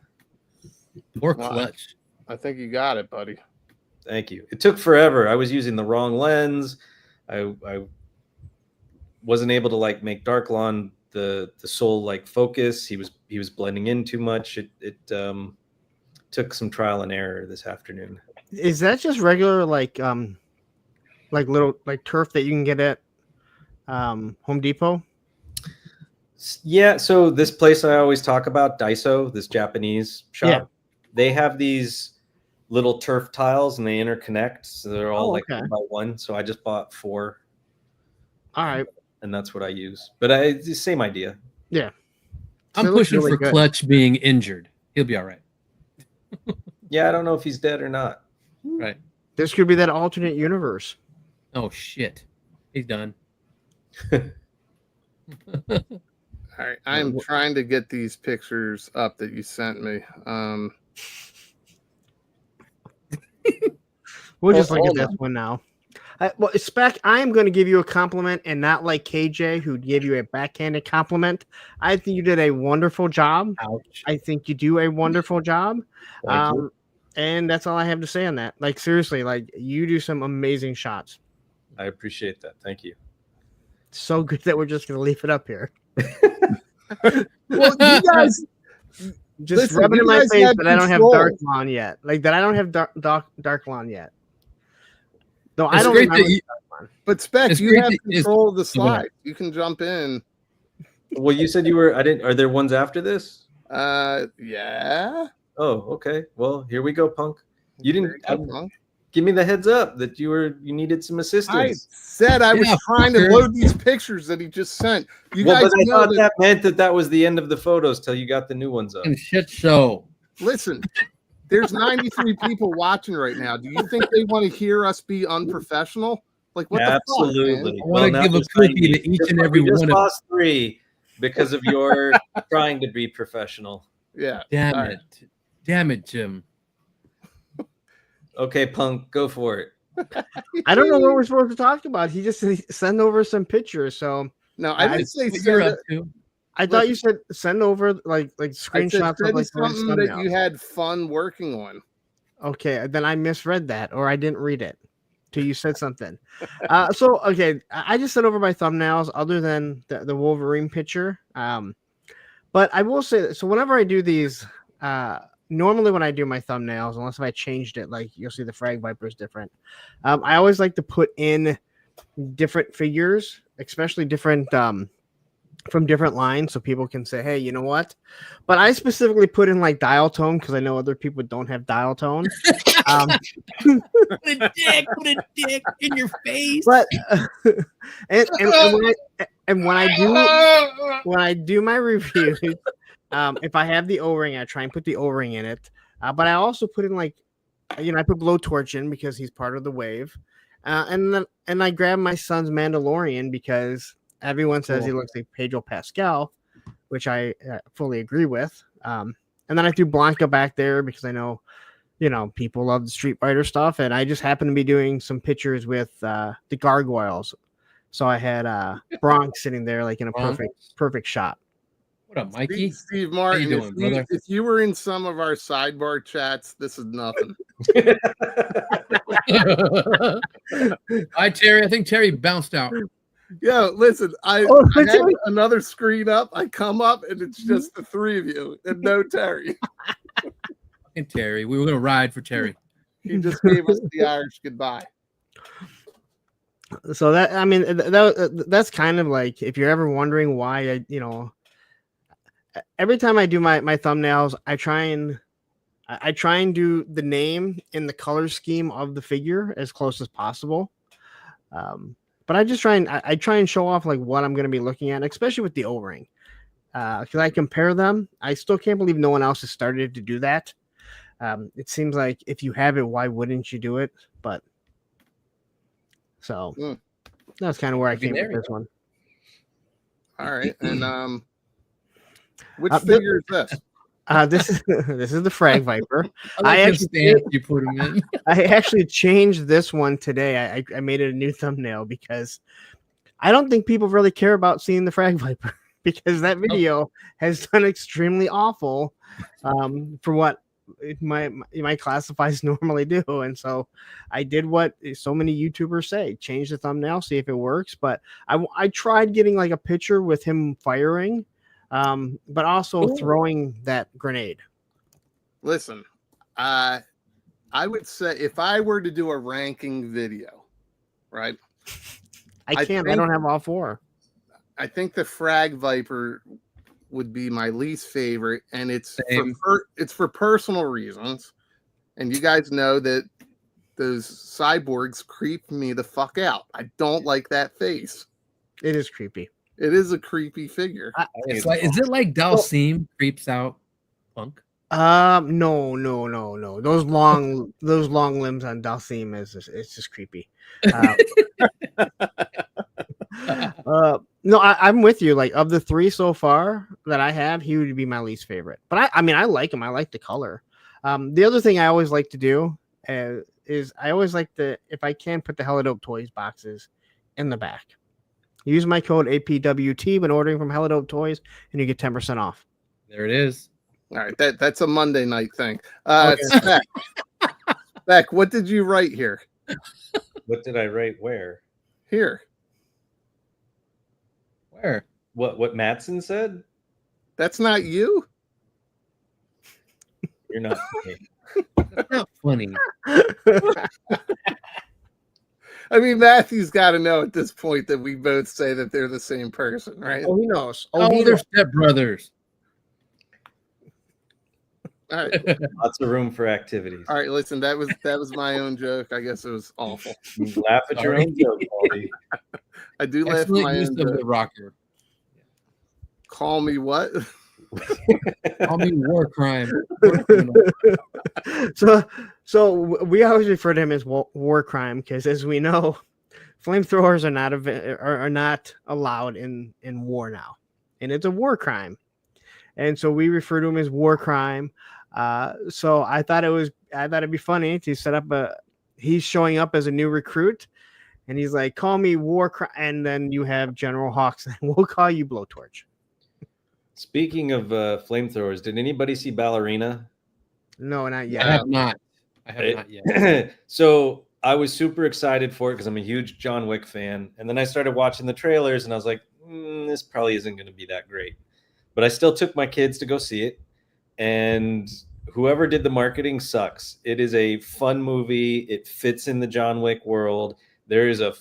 Or Clutch. I think you got it, buddy. Thank you. It took forever. I was using the wrong lens. I wasn't able to like make Dark Lawn the sole like focus. He was blending in too much. It took some trial and error this afternoon. Is that just regular like little like turf that you can get at Home Depot? Yeah, so this place I always talk about, Daiso, this Japanese shop, they have these little turf tiles and they interconnect, so they're all like 1 by 1. So I just bought 4. All right, and that's what I use. But it's the same idea. Yeah, I'm pushing for Clutch being injured. He'll be all right. Yeah, I don't know if he's dead or not. Right. This could be that alternate universe. Oh shit, he's done. All right, I am trying to get these pictures up that you sent me. We'll just look at this one now. Well, Spec, I am going to give you a compliment and not like KJ, who gave you a backhanded compliment. I think you did a wonderful job. Ouch. I think you do a wonderful job. Thank you. And that's all I have to say on that. Like, seriously, like, you do some amazing shots. I appreciate that. Thank you. So good that we're just going to leave it up here. Well, you guys Just listen, rub it you in my guys face had that I don't have control. Dark Lawn yet. Like, that I don't have Dark Lawn yet. No, I It's don't great remember that you- Dark Lawn. But Spec, It's you great have that- it's- control of the Go slide. You can jump in. Well, you said you were. I didn't. Are there ones after this? Yeah. Oh, okay. Well, here we go, Punk. You There didn't you go, Punk. give me the heads up that you needed some I assistance. said I was Yeah, trying to fucker. load these pictures that he just sent. You Well, guys but I know thought that. that meant that was the end of the photos till you got the new ones up. And shit show. Listen, there's 93 people watching right now. Do you think they want to hear us be unprofessional? Like, what the fuck, Absolutely. man? I wanna now give a there's cookie 90. to each and We every just one of- lost 3. because of your trying to be professional. Yeah. Damn All it. Damn it, Jim. Okay, Punk, go for it. I don't know what we're supposed to talk about. He just said send over some pictures. So No, I didn't say What you're send up to. I thought you said send over like I said screenshots of send like the something that you thumbnails. had fun working on. Okay, then I misread that, or I didn't read it till you said something. So okay, I just sent over my thumbnails, other than the Wolverine picture. But I will say that, so whenever I do these, normally when I do my thumbnails, unless if I changed it, like you'll see the Frag Viper is different. I always like to put in different figures, especially different from different lines, so people can say, hey, you know what? But I specifically put in like dial tone because I know other people don't have dial tone. Put a dick in your face. But and when I do my reviews, if I have the O-ring, I try and put the O-ring in it. But I also put in like, I put Blowtorch in because he's part of the wave, and I grab my son's Mandalorian because everyone says he looks like Pedro Pascal, which I fully agree with. And then I threw Blanca back there because I know, people love the Street Fighter stuff, and I just happened to be doing some pictures with the gargoyles. So I had Bronx sitting there like in a perfect shot. What up, Mikey? Steve Martin, How you doing, brother? if you were in some of our sidebar chats, this is nothing. Hi, Terry. I think Terry bounced out. Yo, listen, I had another screen up. I come up and it's just the three of you and no Terry. And Terry, we were gonna ride for Terry. He just gave us the Irish goodbye. So that's kind of like, if you're ever wondering why every time I do my thumbnails, I try and do the name in the color scheme of the figure as close as possible. But I just try and show off like what I'm going to be looking at, especially with the O-ring, because I compare them. I still can't believe no one else has started to do that. It seems like if you have it, why wouldn't you do it? But so that's kind of where I came with this one. All right, and which figure is this? This is the Frag Viper. You put him in. I actually changed this one today. I made it a new thumbnail because I don't think people really care about seeing the Frag Viper because that video has done extremely awful for what my classifieds normally do. And so I did what so many YouTubers say: change the thumbnail, see if it works. But I tried getting like a picture with him firing, but also throwing that grenade. Listen, I would say if I were to do a ranking video, right? I don't have all four. I think the Frag Viper would be my least favorite, and it's for personal reasons. And you guys know that those cyborgs creep me the fuck out. I don't like that face. It is creepy. It is a creepy figure. Is it like Dalsim creeps out Punk? No. Those long limbs on Dalsim it's just creepy. No, I'm with you. Like, of the three so far that I have, he would be my least favorite. But I mean, I like him. I like the color. The other thing I always like to do is I always like to, if I can, put the Hella Dope Toys boxes in the back. Use my code APWT when ordering from Hella Dope Toys, and you get 10% off. There it is. All right, that's a Monday night thing. Beck, what did you write here? What did I write where? Here. Where? What Mattson said? That's not you? You're not That's not funny. I mean, Matthew's got to know at this point that we both say that they're the same person, right? Oh, he knows. They're stepbrothers. All right. Lots of room for activities. All right, listen, that was my own joke. I guess it was awful. You laugh at your own joke, Baldy. I do laugh at my own joke. The rocker. Call me what? Call me war crime. So we always refer to him as war crime because, as we know, flamethrowers are not allowed in war now. and it's a war crime. And so we refer to him as war crime. So I thought it'd be funny to set up he's showing up as a new recruit, and he's like, call me war crime. And then you have General Hawks, and we'll call you Blowtorch. Speaking of flamethrowers, did anybody see Ballerina? No, not yet. I have not yet. So I was super excited for it because I'm a huge John Wick fan. And then I started watching the trailers and I was like, this probably isn't going to be that great. But I still took my kids to go see it. And whoever did the marketing sucks. It is a fun movie. It fits in the John Wick world. There is a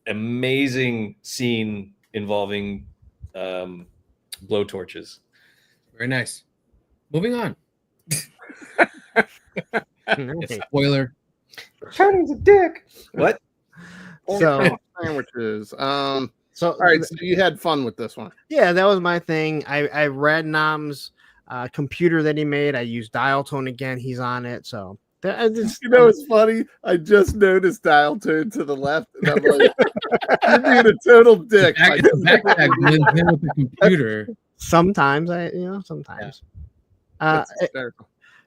amazing scene involving blowtorches. Very nice. Moving on. Spoiler. Tony's a dick. What? So sandwiches. So all right, so you had fun with this one. Yeah, that was my thing. I read Nam's computer that he made. I used dial tone again. He's on it. So It's funny. I just noticed dial tone to the left, and I'm like, you're being a total dick. Backpack blends in with the computer. Sometimes sometimes.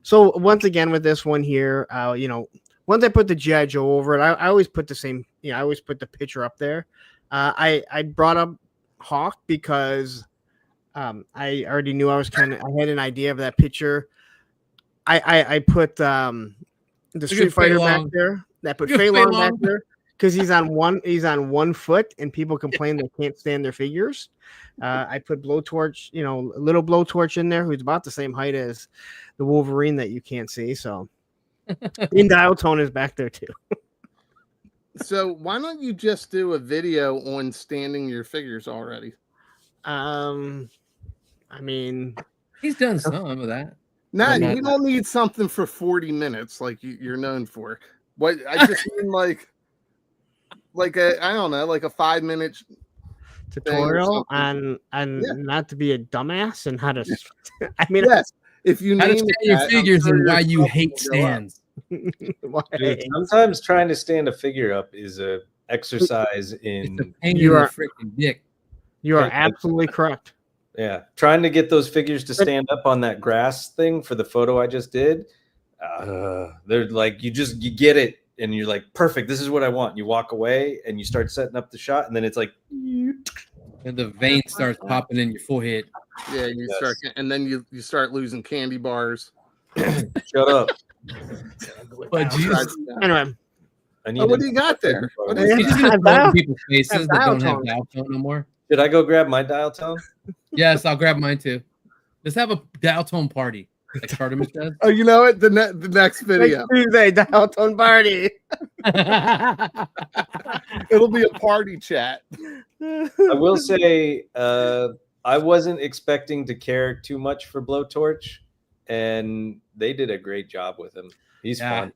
So once again with this one here, once I put the G.I. Joe over it, I always put the same. I always put the picture up there. I brought up Hawk because I already knew I had an idea of that picture. I put the Street Fighter back there. That put Fei Long back there because he's on one foot and people complain they can't stand their figures. I put Blowtorch, little Blowtorch in there who's about the same height as the Wolverine that you can't see. So and dial tone is back there too. So why don't you just do a video on standing your figures already? I mean, he's done some of that. You don't need something for 40 minutes like you're known for. What I just mean like a 5-minute tutorial on not to be a dumbass and how to. I mean, yes, if you how to name stand your figures and why you hate stands. Dude, sometimes trying to stand a figure up is a exercise in your freaking dick. You are absolutely correct. Yeah, trying to get those figures to stand up on that grass thing for the photo I just did. They're like you get it, and you're like, perfect. This is what I want. You walk away, and you start setting up the shot, and then it's like, and the vein starts popping in your forehead. Yeah, you start, and then you start losing candy bars. Shut up. But anyway, what do you got there? People's faces that don't have dial tone no more. Did I go grab my dial tone? Yes, I'll grab mine too. Let's have a dial tone party, like Carter said. Oh, you know what? The next video. Tuesday dial tone party. It'll be a party chat. I will say, I wasn't expecting to care too much for Blowtorch, and they did a great job with him. He's fun.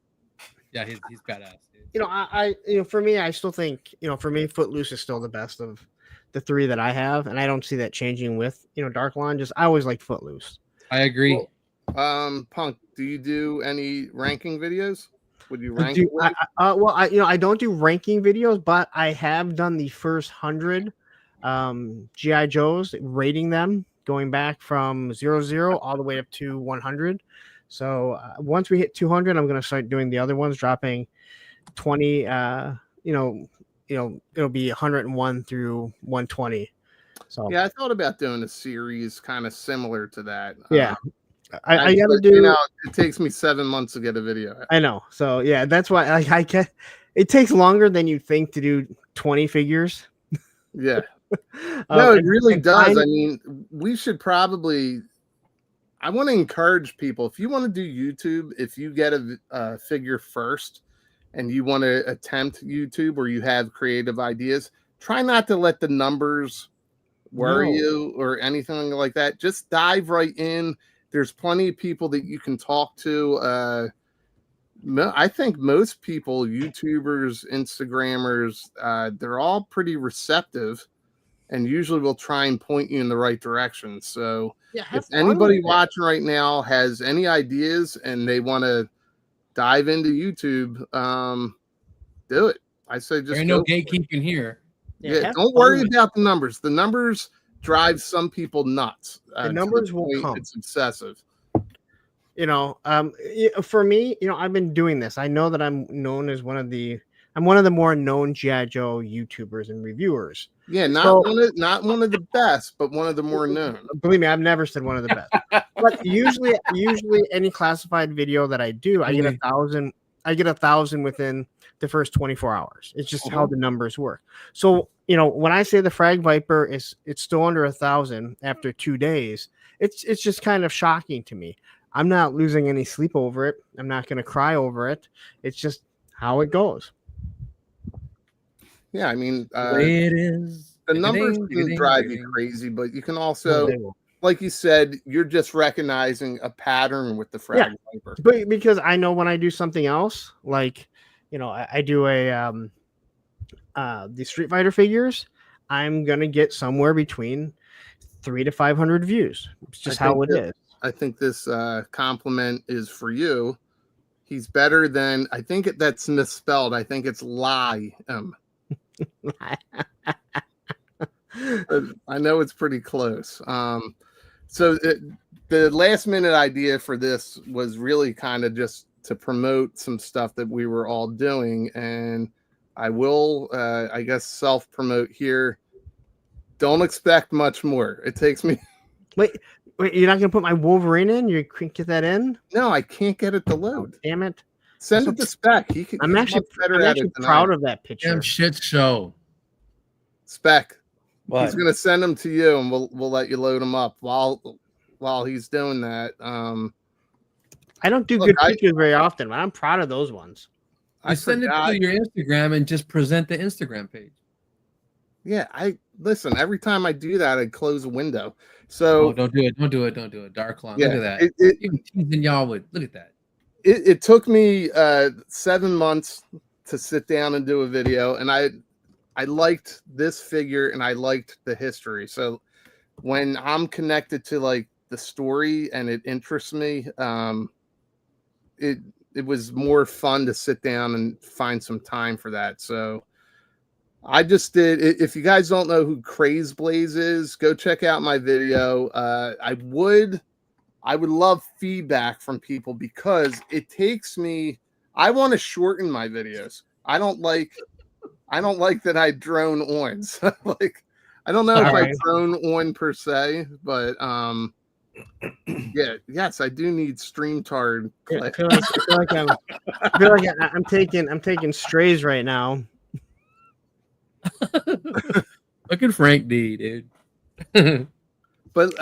Yeah, he's badass. Dude. For me, I still think for me, Footloose is still the best of the three that I have, and I don't see that changing with Dark Lawn. I always like Footloose. I agree. Well, Punk, do you do any ranking videos? Would you rank? I don't do ranking videos, but I have done the first 100 GI Joes, rating them, going back from 00 all the way up to 100. So once we hit 200, I'm going to start doing the other ones, dropping 20. It'll be 101 through 120. So yeah, I thought about doing a series kind of similar to that. Yeah. I gotta do. It takes me 7 months to get a video. I know. So yeah, that's why I get. It takes longer than you think to do 20 figures. Yeah. No, it really does. I mean, we should probably. I want to encourage people. If you want to do YouTube, if you get a figure first, and you want to attempt YouTube, or you have creative ideas, try not to let the numbers worry you or anything like that. Just dive right in. There's plenty of people that you can talk to. I think most people, YouTubers, Instagrammers, they're all pretty receptive and usually will try and point you in the right direction. So if anybody watching right now has any ideas and they want to dive into YouTube, do it. I say just there's no gatekeeping here. Yeah, don't worry about the numbers. The numbers drives some people nuts. The numbers will come. It's obsessive. For me, I've been doing this. I know that I'm known as one of the more known G.I. Joe YouTubers and reviewers. Yeah, not one of the best, but one of the more known. Believe me, I've never said one of the best. But usually any classified video that I do, I get 1,000. I get 1,000 within the first 24 hours. It's just how the numbers work. So when I say the Frag Viper it's still under 1,000 after 2 days, it's just kind of shocking to me. I'm not losing any sleep over it. I'm not going to cry over it. It's just how it goes. Yeah, I mean, the way it is. The numbers can drive you crazy, but you can also, like you said, you're just recognizing a pattern with the Frag Viper. But because I know when I do something else, like I do the Street Fighter figures, I'm gonna get somewhere between 300 to 500 views. It's just how it is. I think this compliment is for you. He's better than, I think that's misspelled. I think it's lie. I know it's pretty close. So the last minute idea for this was really kind of just to promote some stuff that we were all doing. And I will, I guess, self-promote here. Don't expect much more. It takes me... Wait, you're not going to put my Wolverine in? You can't get that in? No, I can't get it to load. Damn it. Send it to Spec. I'm actually proud of that picture. Damn shit show. Spec. What? He's going to send them to you, and we'll let you load them up while he's doing that. I don't do good pictures very often, but I'm proud of those ones. I send it to your Instagram and just present the Instagram page. Yeah, listen. Every time I do that, I close a window. So don't do it. Don't do it. Don't do it. Dark Long. Yeah, look at that. You're teasing y'all with. Look at that. It took me 7 months to sit down and do a video, and I liked this figure and I liked the history. So when I'm connected to like the story and it interests me, it was more fun to sit down and find some time for that. So I just did. If you guys don't know who Craze Blaze is, go check out my video. I would love feedback from people because it takes me. I want to shorten my videos. I don't like that I drone on. So like, I don't know if I drone on per se, but yes, I do need StreamYard. I feel like I'm taking strays right now. Look at Frank D, dude. But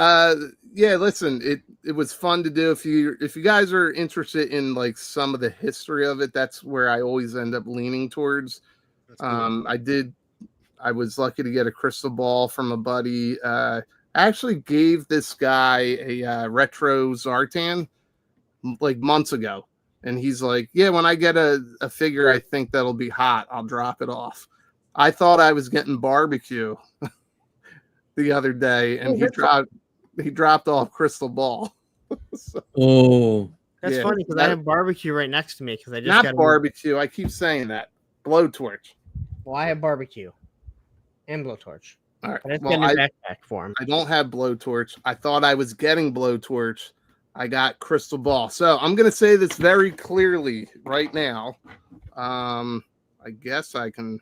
yeah, listen, it was fun to do. If you guys are interested in like some of the history of it, that's where I always end up leaning towards. I was lucky to get a crystal ball from a buddy. I actually gave this guy a retro Zartan like months ago, and he's like, yeah, when I get a figure I think that'll be hot, I'll drop it off. I thought I was getting barbecue the other day, and he dropped off crystal ball. So, that's funny because I have barbecue right next to me because I just not got barbecue. I keep saying that. Blowtorch. Well, I have barbecue and blowtorch. All right. That's getting a backpack for him. I don't have blowtorch. I thought I was getting blowtorch. I got crystal ball. So I'm going to say this very clearly right now. I guess I can.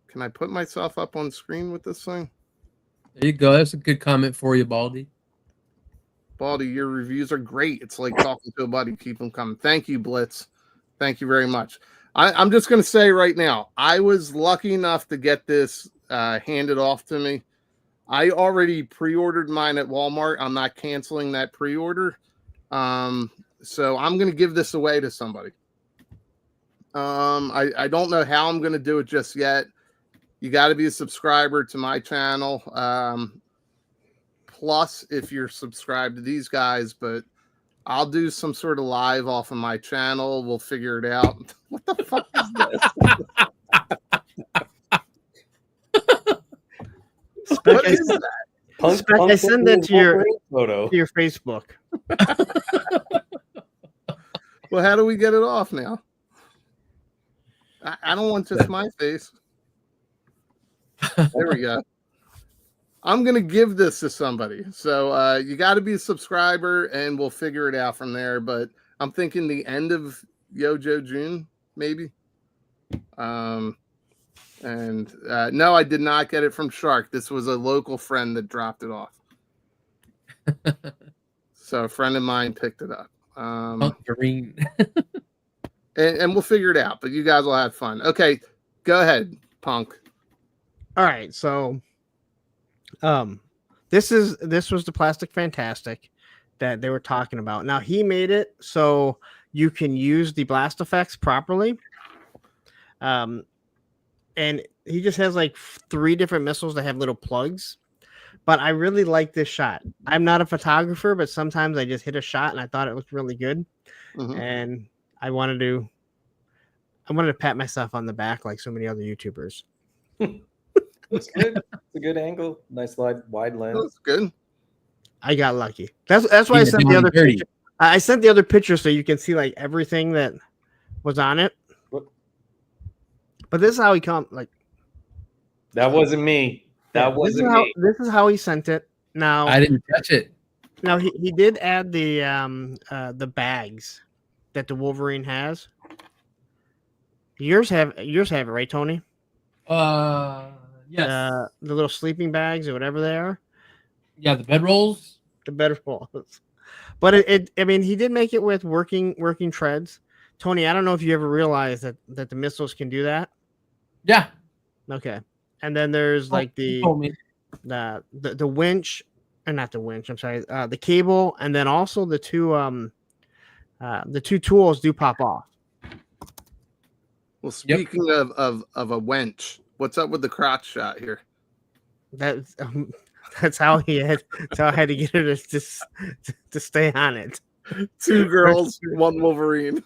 Can I put myself up on screen with this thing? There you go. That's a good comment for you, Baldy. Baldy, your reviews are great. It's like talking to a buddy. Keep them coming. Thank you, Blitz. Thank you very much. I'm just going to say right now, I was lucky enough to get this handed off to me. I already pre-ordered mine at Walmart. I'm not canceling that pre-order. So I'm going to give this away to somebody. I don't know how I'm going to do it just yet. You got to be a subscriber to my channel. Plus, if you're subscribed to these guys, but I'll do some sort of live off of my channel. We'll figure it out. What the fuck is this? What is that? I send that to your Facebook. Well, how do we get it off now? I don't want just my face. There we go. I'm gonna give this to somebody. So you got to be a subscriber, and we'll figure it out from there. But I'm thinking the end of Yojo June, maybe. No, I did not get it from Shark. This was a local friend that dropped it off. So a friend of mine picked it up. Green. and we'll figure it out. But you guys will have fun. Okay, go ahead, Punk. All right, so this was the Plastic Fantastic that they were talking about. Now he made it so you can use the blast effects properly. And he just has like 3 different missiles that have little plugs. But I really like this shot. I'm not a photographer, but sometimes I just hit a shot and I thought it looked really good. Mm-hmm. And I wanted to pat myself on the back like so many other YouTubers. That's good. It's a good angle. Nice wide lens. That's good. I got lucky. That's why I sent the other picture. I sent the other picture so you can see like everything that was on it. But this is how he come like. That wasn't me. That wasn't me. This is how he sent it. Now I didn't touch it. Now he did add the bags that the Wolverine has. Yours have it, right, Tony? Yes. The little sleeping bags or whatever they are. Yeah, the bedrolls. The bedrolls. But I mean, he did make it with working treads. Tony, I don't know if you ever realized that the missiles can do that. Yeah. Okay. And then there's like the winch, or not the winch. I'm sorry, the cable, and then also the two tools do pop off. Well, speaking of a wench, what's up with the crotch shot here? That's how he had. That's how I had to get her to stay on it. 2 girls, 1 Wolverine.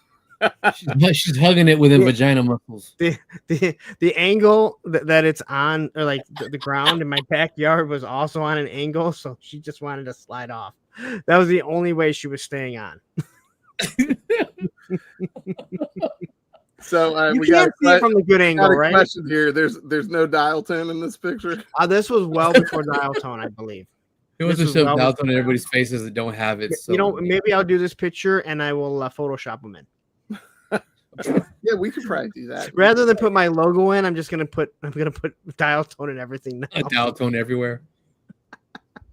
She's hugging it within vagina muscles. The angle that it's on, or like the ground in my backyard, was also on an angle, so she just wanted to slide off. That was the only way she was staying on. So you can't see it from the good angle, right? Question here. There's no dial tone in this picture. This was well before dial tone, I believe. It was to show dial tone in everybody's faces that don't have it. So. You know, maybe I'll do this picture and I will Photoshop them in. Yeah, we could probably do that. Rather than put my logo in, I'm gonna put dial tone and everything now. A dial tone everywhere.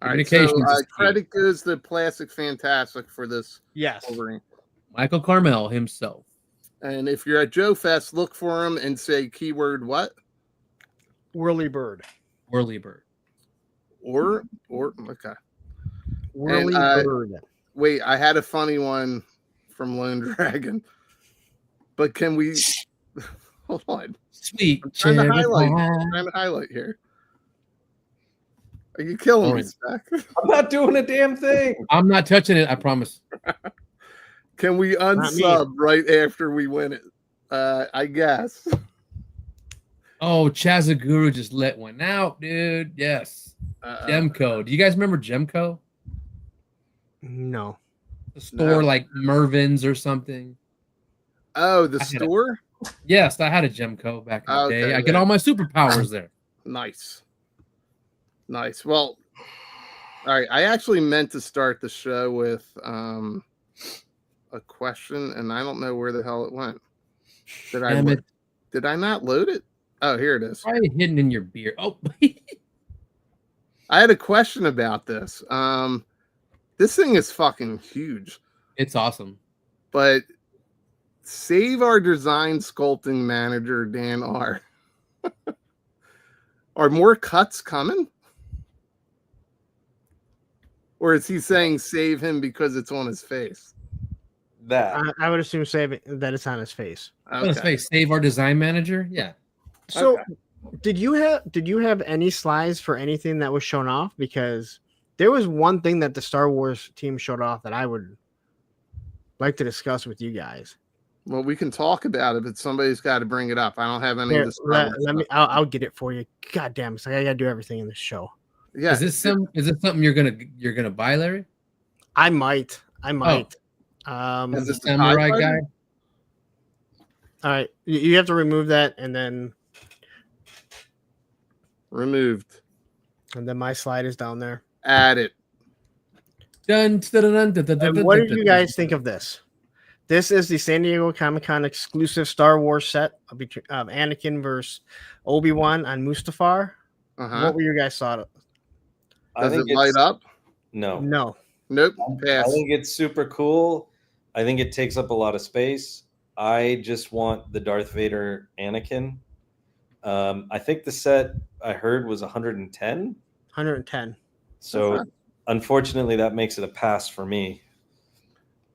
All right, so credit goes to Plastic Fantastic for this. Yes, Wolverine. Michael Carmel himself. And if you're at Joe Fest, look for him and say keyword what? Whirly bird. Whirly bird. Or okay. Whirly bird. Wait, I had a funny one from Lone Dragon. But can we hold on? Sweet. I'm trying to highlight here. Are you killing me, Stack? I'm not doing a damn thing. I'm not touching it, I promise. Can we unsub right after we win it? I guess. Oh, Chazaguru just let one out, dude. Yes. Gemco. Do you guys remember Gemco? No. The store like Mervin's or something. Oh, the store? Yes, I had a Gemco back in the day. I get all my superpowers there. Nice. Well, all right. I actually meant to start the show with a question, and I don't know where the hell it went. Did I not load it? Oh, here it is. Probably hidden in your beer. Oh, I had a question about this. This thing is fucking huge. It's awesome. But save our design sculpting manager, Dan R. Are more cuts coming? Or is he saying save him because it's on his face? That I would assume that it's on his face. Okay. On his face. Save our design manager? Yeah. So did you have any slides for anything that was shown off? Because there was one thing that the Star Wars team showed off that I would like to discuss with you guys. Well, we can talk about it, but somebody's got to bring it up. I don't have any of this. I'll get it for you. God damn, it's like I gotta do everything in this show. Yeah. Is this something you're gonna buy, Larry? I might. Is this the samurai guy? All right, you have to remove that and then removed. And then my slide is down there. Add it. And what did you guys think of this? This is the San Diego Comic-Con exclusive Star Wars set of Anakin versus Obi-Wan on Mustafar. What were your guys' thoughts? Does it light up? No. Nope. I think it's super cool. I think it takes up a lot of space. I just want the Darth Vader Anakin. I think the set I heard was 110. 110. So unfortunately, that makes it a pass for me.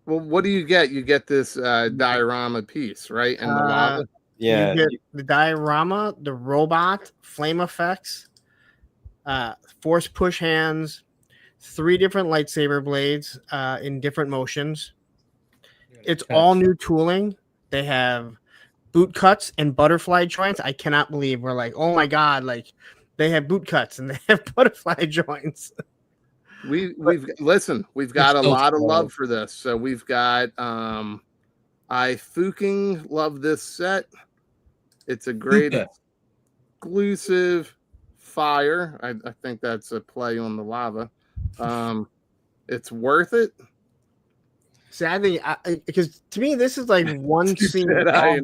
Well, what do you get? You get this diorama piece, right? And the lava. Yeah. You get the diorama, the robot, flame effects, force push hands, 3 different lightsaber blades in different motions. It's all new tooling. They have boot cuts and butterfly joints. I cannot believe we're like, oh my God, like they have boot cuts and they have butterfly joints. We've got a lot of love for this. So we've got I fucking love this set. It's a great exclusive fire. I think that's a play on the lava. It's worth it. Sadly, because to me, this is like one scene. I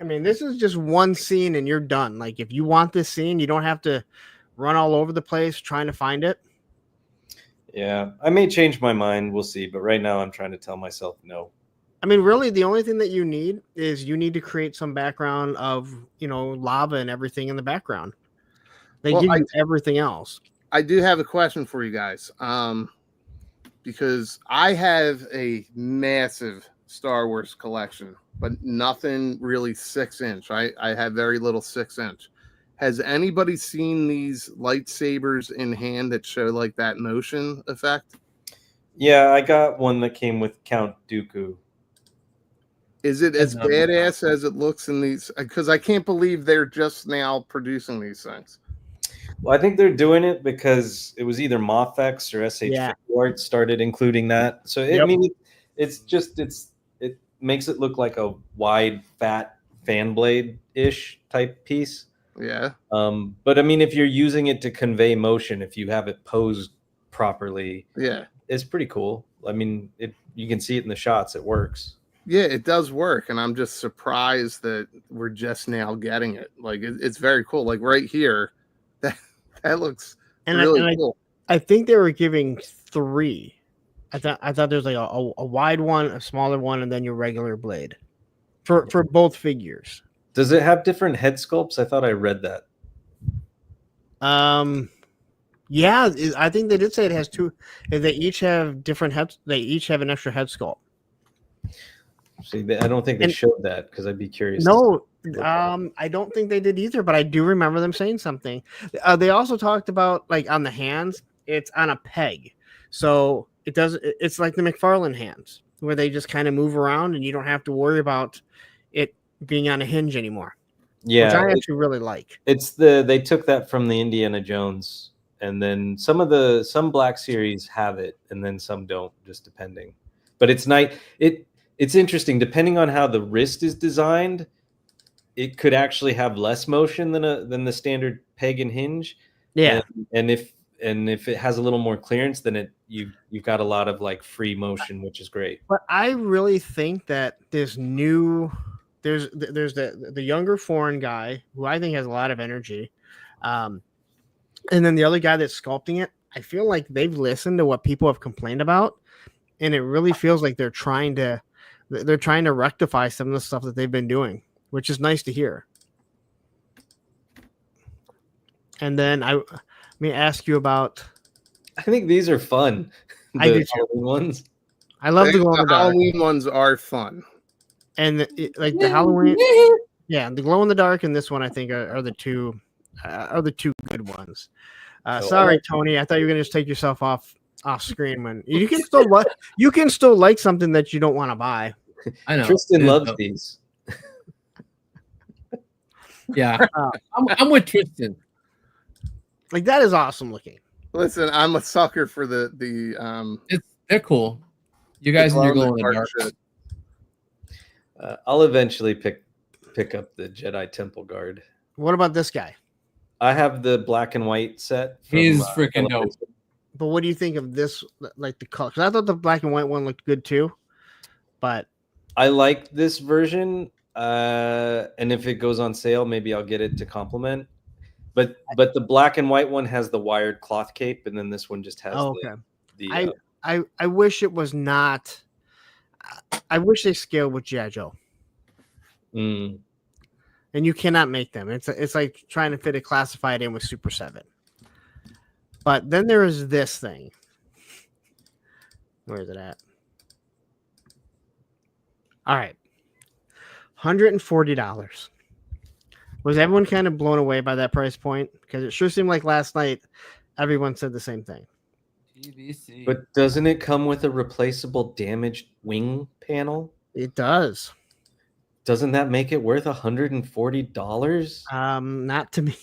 mean, this is just one scene and you're done. Like, if you want this scene, you don't have to run all over the place trying to find it. Yeah, I may change my mind. We'll see. But right now, I'm trying to tell myself no. I mean, really, the only thing that you need to create some background of, lava and everything in the background. They give you everything else. I do have a question for you guys. Because I have a massive Star Wars collection, but nothing really 6-inch. I have very little 6-inch. Has anybody seen these lightsabers in hand that show like that motion effect? Yeah, I got one that came with Count Dooku. Is it as badass as it looks in these? Because I can't believe they're just now producing these things. Well, I think they're doing it because it was either Mofex or SH Art started including that. So I mean, it makes it look like a wide, fat fan blade ish type piece. Yeah. But I mean, if you're using it to convey motion, if you have it posed properly, it's pretty cool. I mean, you can see it in the shots. It works. Yeah, it does work, and I'm just surprised that we're just now getting it. Like it's very cool. Like right here. That looks really cool. I think they were giving 3. I thought there's like a wide one, a smaller one, and then your regular blade for both figures. Does it have different head sculpts? I thought I read that. Yeah, I think they did say it has 2. They each have different heads. They each have an extra head sculpt. See, I don't think they showed that because I'd be curious. No. I don't think they did either, but I do remember them saying something. They also talked about like on the hands, it's on a peg. So it's like the McFarlane hands where they just kind of move around and you don't have to worry about it being on a hinge anymore. Yeah. Which I actually really like. They took that from the Indiana Jones, and then some Black Series have it and then some don't, just depending. But it's it's interesting depending on how the wrist is designed. It could actually have less motion than the standard peg and hinge. Yeah. And if it has a little more clearance, then you've got a lot of like free motion, which is great. But I really think that there's the younger foreign guy who I think has a lot of energy. And then the other guy that's sculpting it, I feel like they've listened to what people have complained about, and it really feels like they're trying to rectify some of the stuff that they've been doing, which is nice to hear. And then let me ask you about. I think these are fun. I do too. Halloween ones. I love the glow in the dark. Halloween ones are fun. And the Halloween, the glow in the dark and this one I think are the two good ones. Sorry, Tony, I thought you were gonna just take yourself off screen when you can still like something that you don't want to buy. I know. Tristan loves these. Yeah, I'm with Tristan. Like that is awesome looking. Listen, I'm a sucker for the they're cool. You guys in your glow in the dark. I'll eventually pick up the Jedi Temple Guard. What about this guy? I have the black and white set. He's freaking dope. But what do you think of this? Like the color? Because I thought the black and white one looked good too. But I like this version. And if it goes on sale, maybe I'll get it to complement. But the black and white one has the wired cloth cape, and then this one just has I wish it was not. I wish they scaled with G.I. Joe. Mm. And you cannot make them. It's like trying to fit a classified in with Super 7. But then there is this thing. Where is it at? All right. $140. Was everyone kind of blown away by that price point? Because it sure seemed like last night everyone said the same thing. TVC. But doesn't it come with a replaceable damaged wing panel? It does. Doesn't that make it worth $140? Not to me.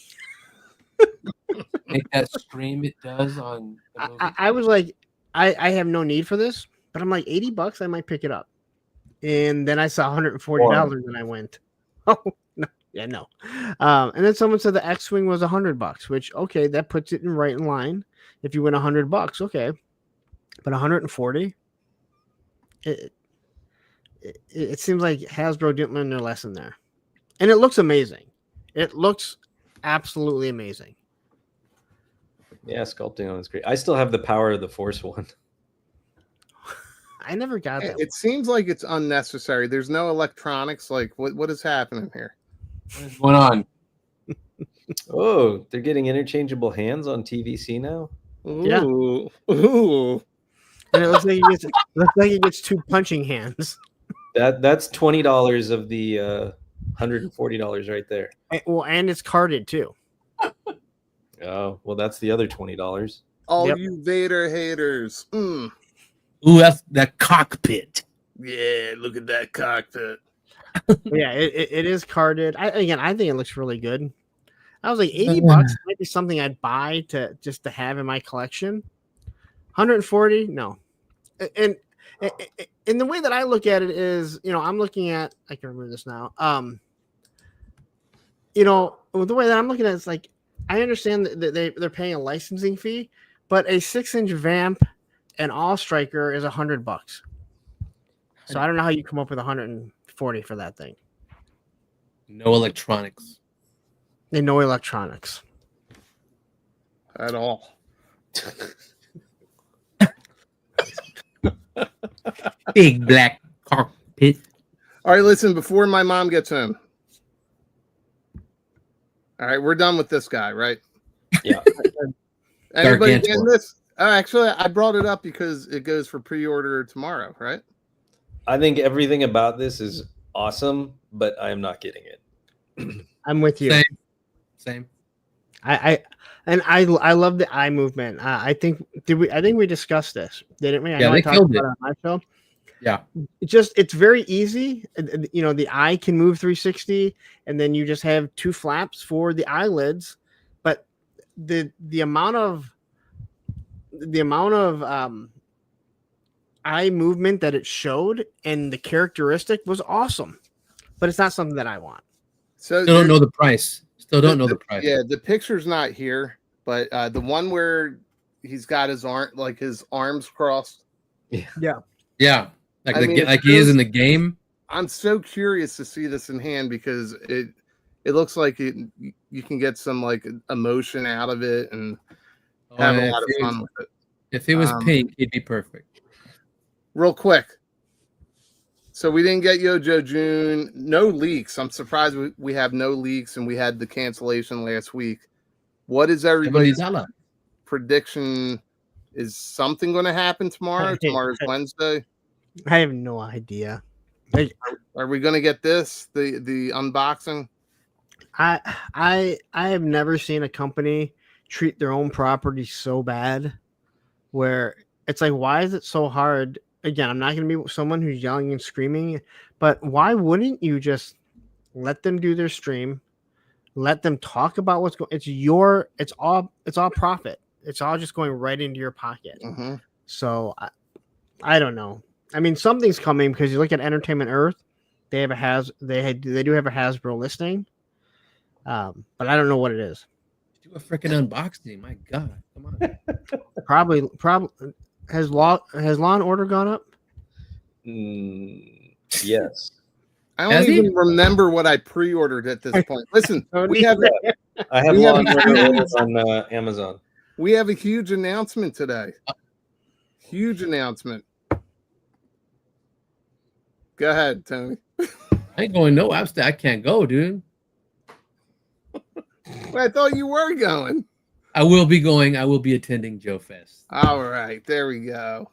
Make that stream it does on. I was like, I have no need for this, but I'm like $80. I might pick it up. And then I saw $140 and I went, oh no, yeah, no. And then someone said the X-Wing was $100, which okay, that puts it right in line. If you win $100, okay, but $140, it seems like Hasbro didn't learn their lesson there, and it looks amazing. It looks absolutely amazing. Yeah, sculpting on is great. I still have the Power of the Force one. I never got that. It seems like it's unnecessary. There's no electronics. Like, what is happening here? What is going on? Oh, they're getting interchangeable hands on TVC now. Yeah. Ooh. And it looks like he gets 2 punching hands. That's $20 of the $140 right there. And it's carded too. Oh, well, that's the other $20. All you Vader haters. Mm. Ooh, that's that cockpit. Yeah, look at that cockpit. Yeah, it is carded. I think it looks really good. I was like, $80 might be something I'd buy to have in my collection. $140, no. And the way that I look at it is, I'm looking at, I can remember this now. The way that I'm looking at it is like, I understand that they're paying a licensing fee, but a 6-inch vamp and all striker is $100. So I don't know how you come up with $140 for that thing. No electronics. And no electronics At all. Big black cockpit. All right, listen, before my mom gets home. All right, we're done with this guy, right? Yeah. Anybody Gargantua. getting this? Actually, I brought it up because it goes for pre-order tomorrow, right? I think everything about this is awesome, but I am not getting it. I'm with you. Same. I love the eye movement. I think we discussed this, didn't we? Yeah, they killed it on my show. Yeah. It's very easy. The eye can move 360, and then you just have 2 flaps for the eyelids. But the amount of eye movement that it showed and the characteristic was awesome. But it's not something that I want. So Still don't know the price. Still don't know the price. Yeah, the picture's not here, but the one where he's got his arms crossed. Yeah. Like he is in the game. I'm so curious to see this in hand because it looks like you can get some like emotion out of it and have a lot of fun with it. If it was pink, it'd be perfect. Real quick. So we didn't get Yojo June. No leaks. I'm surprised we have no leaks, and we had the cancellation last week. What is everybody's prediction? Is something going to happen tomorrow? Tomorrow's Wednesday. I have no idea. Are we going to get this? The unboxing? I have never seen a company treat their own property so bad, where it's like, why is it so hard? Again, I'm not going to be someone who's yelling and screaming, but why wouldn't you just let them do their stream, let them talk about what's going? It's all profit. It's all just going right into your pocket. Mm-hmm. So I don't know. I mean, something's coming because you look at Entertainment Earth, they do have a Hasbro listing, but I don't know what it is. Do a freaking unboxing. My God, come on. Probably has Law and Order gone up? Yes. I don't Has he? even remember what I pre-ordered at this point. Listen, we have I have We have Law and a Order huge- orders on Amazon. we have a huge announcement today. Huge announcement. Go ahead, Tony. I ain't going no. I can't go, dude. Well, I thought you were going. I will be going. I will be attending Joe Fest. All right, there we go.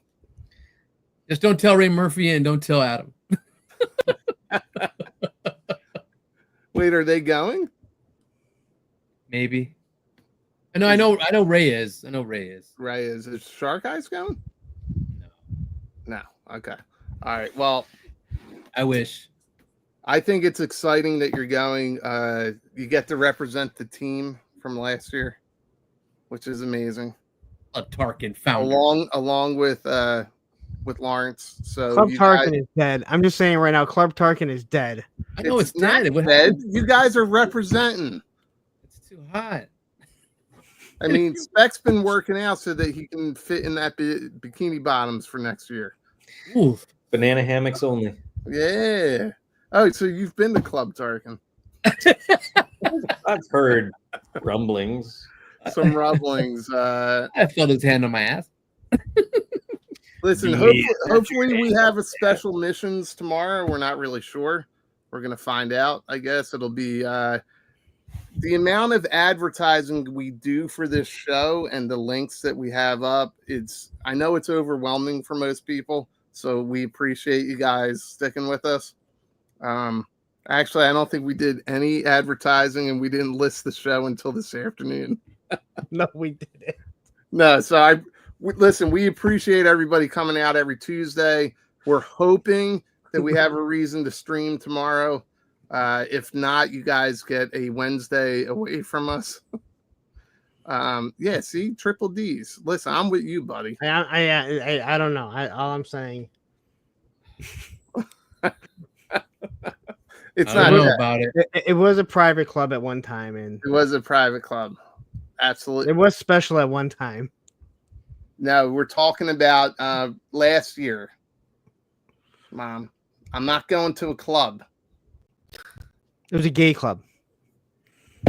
Just don't tell Ray Murphy and don't tell Adam. Wait, are they going? Maybe. I know Ray is. I know Ray is. Right, is Shark Eyes going? No. No. Okay. All right. Well, I wish. I think it's exciting that you're going. You get to represent the team from last year, which is amazing. A Tarkin founder. Along with Lawrence. So Club you Tarkin guys- is dead. I'm just saying right now, Club Tarkin is dead. I know it's not dead. What dead. happened? You guys are representing. It's too hot. I mean, Spec's been working out so that he can fit in that bikini bottoms for next year. Oof. Banana hammocks only. Yeah. Oh, so you've been to Club Tarkin. I've heard rumblings. Some rumblings. I felt his hand on my ass. Listen, hopefully we have a special missions tomorrow. We're not really sure. We're going to find out. I guess it'll be the amount of advertising we do for this show and the links that we have up. I know it's overwhelming for most people. So we appreciate you guys sticking with us. Actually, I don't think we did any advertising and we didn't list the show until this afternoon. No, we didn't. No, so listen, we appreciate everybody coming out every Tuesday. We're hoping that we have a reason to stream tomorrow. If not, you guys get a Wednesday away from us. Yeah, see, triple D's. Listen, I'm with you, buddy. I don't know. All I'm saying. It's I not don't know that. about it. It was a private club at one time, and It was a private club. Absolutely. it was special at one time. No, we're talking about last year. Mom, I'm not going to a club. It was a gay club.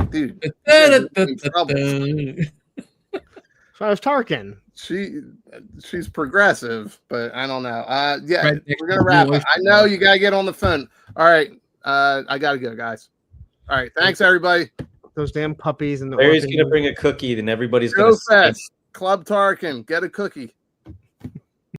Dude, So I was Tarkin. she's progressive, but I don't know. Yeah, Right next we're to gonna wrap Blue it. I know you gotta get on the phone. All right, I gotta go, guys. All right, thanks everybody. Those damn puppies and the Larry's orphans. gonna bring a cookie, then everybody's Go gonna Fest, Club Tarkin, get a cookie.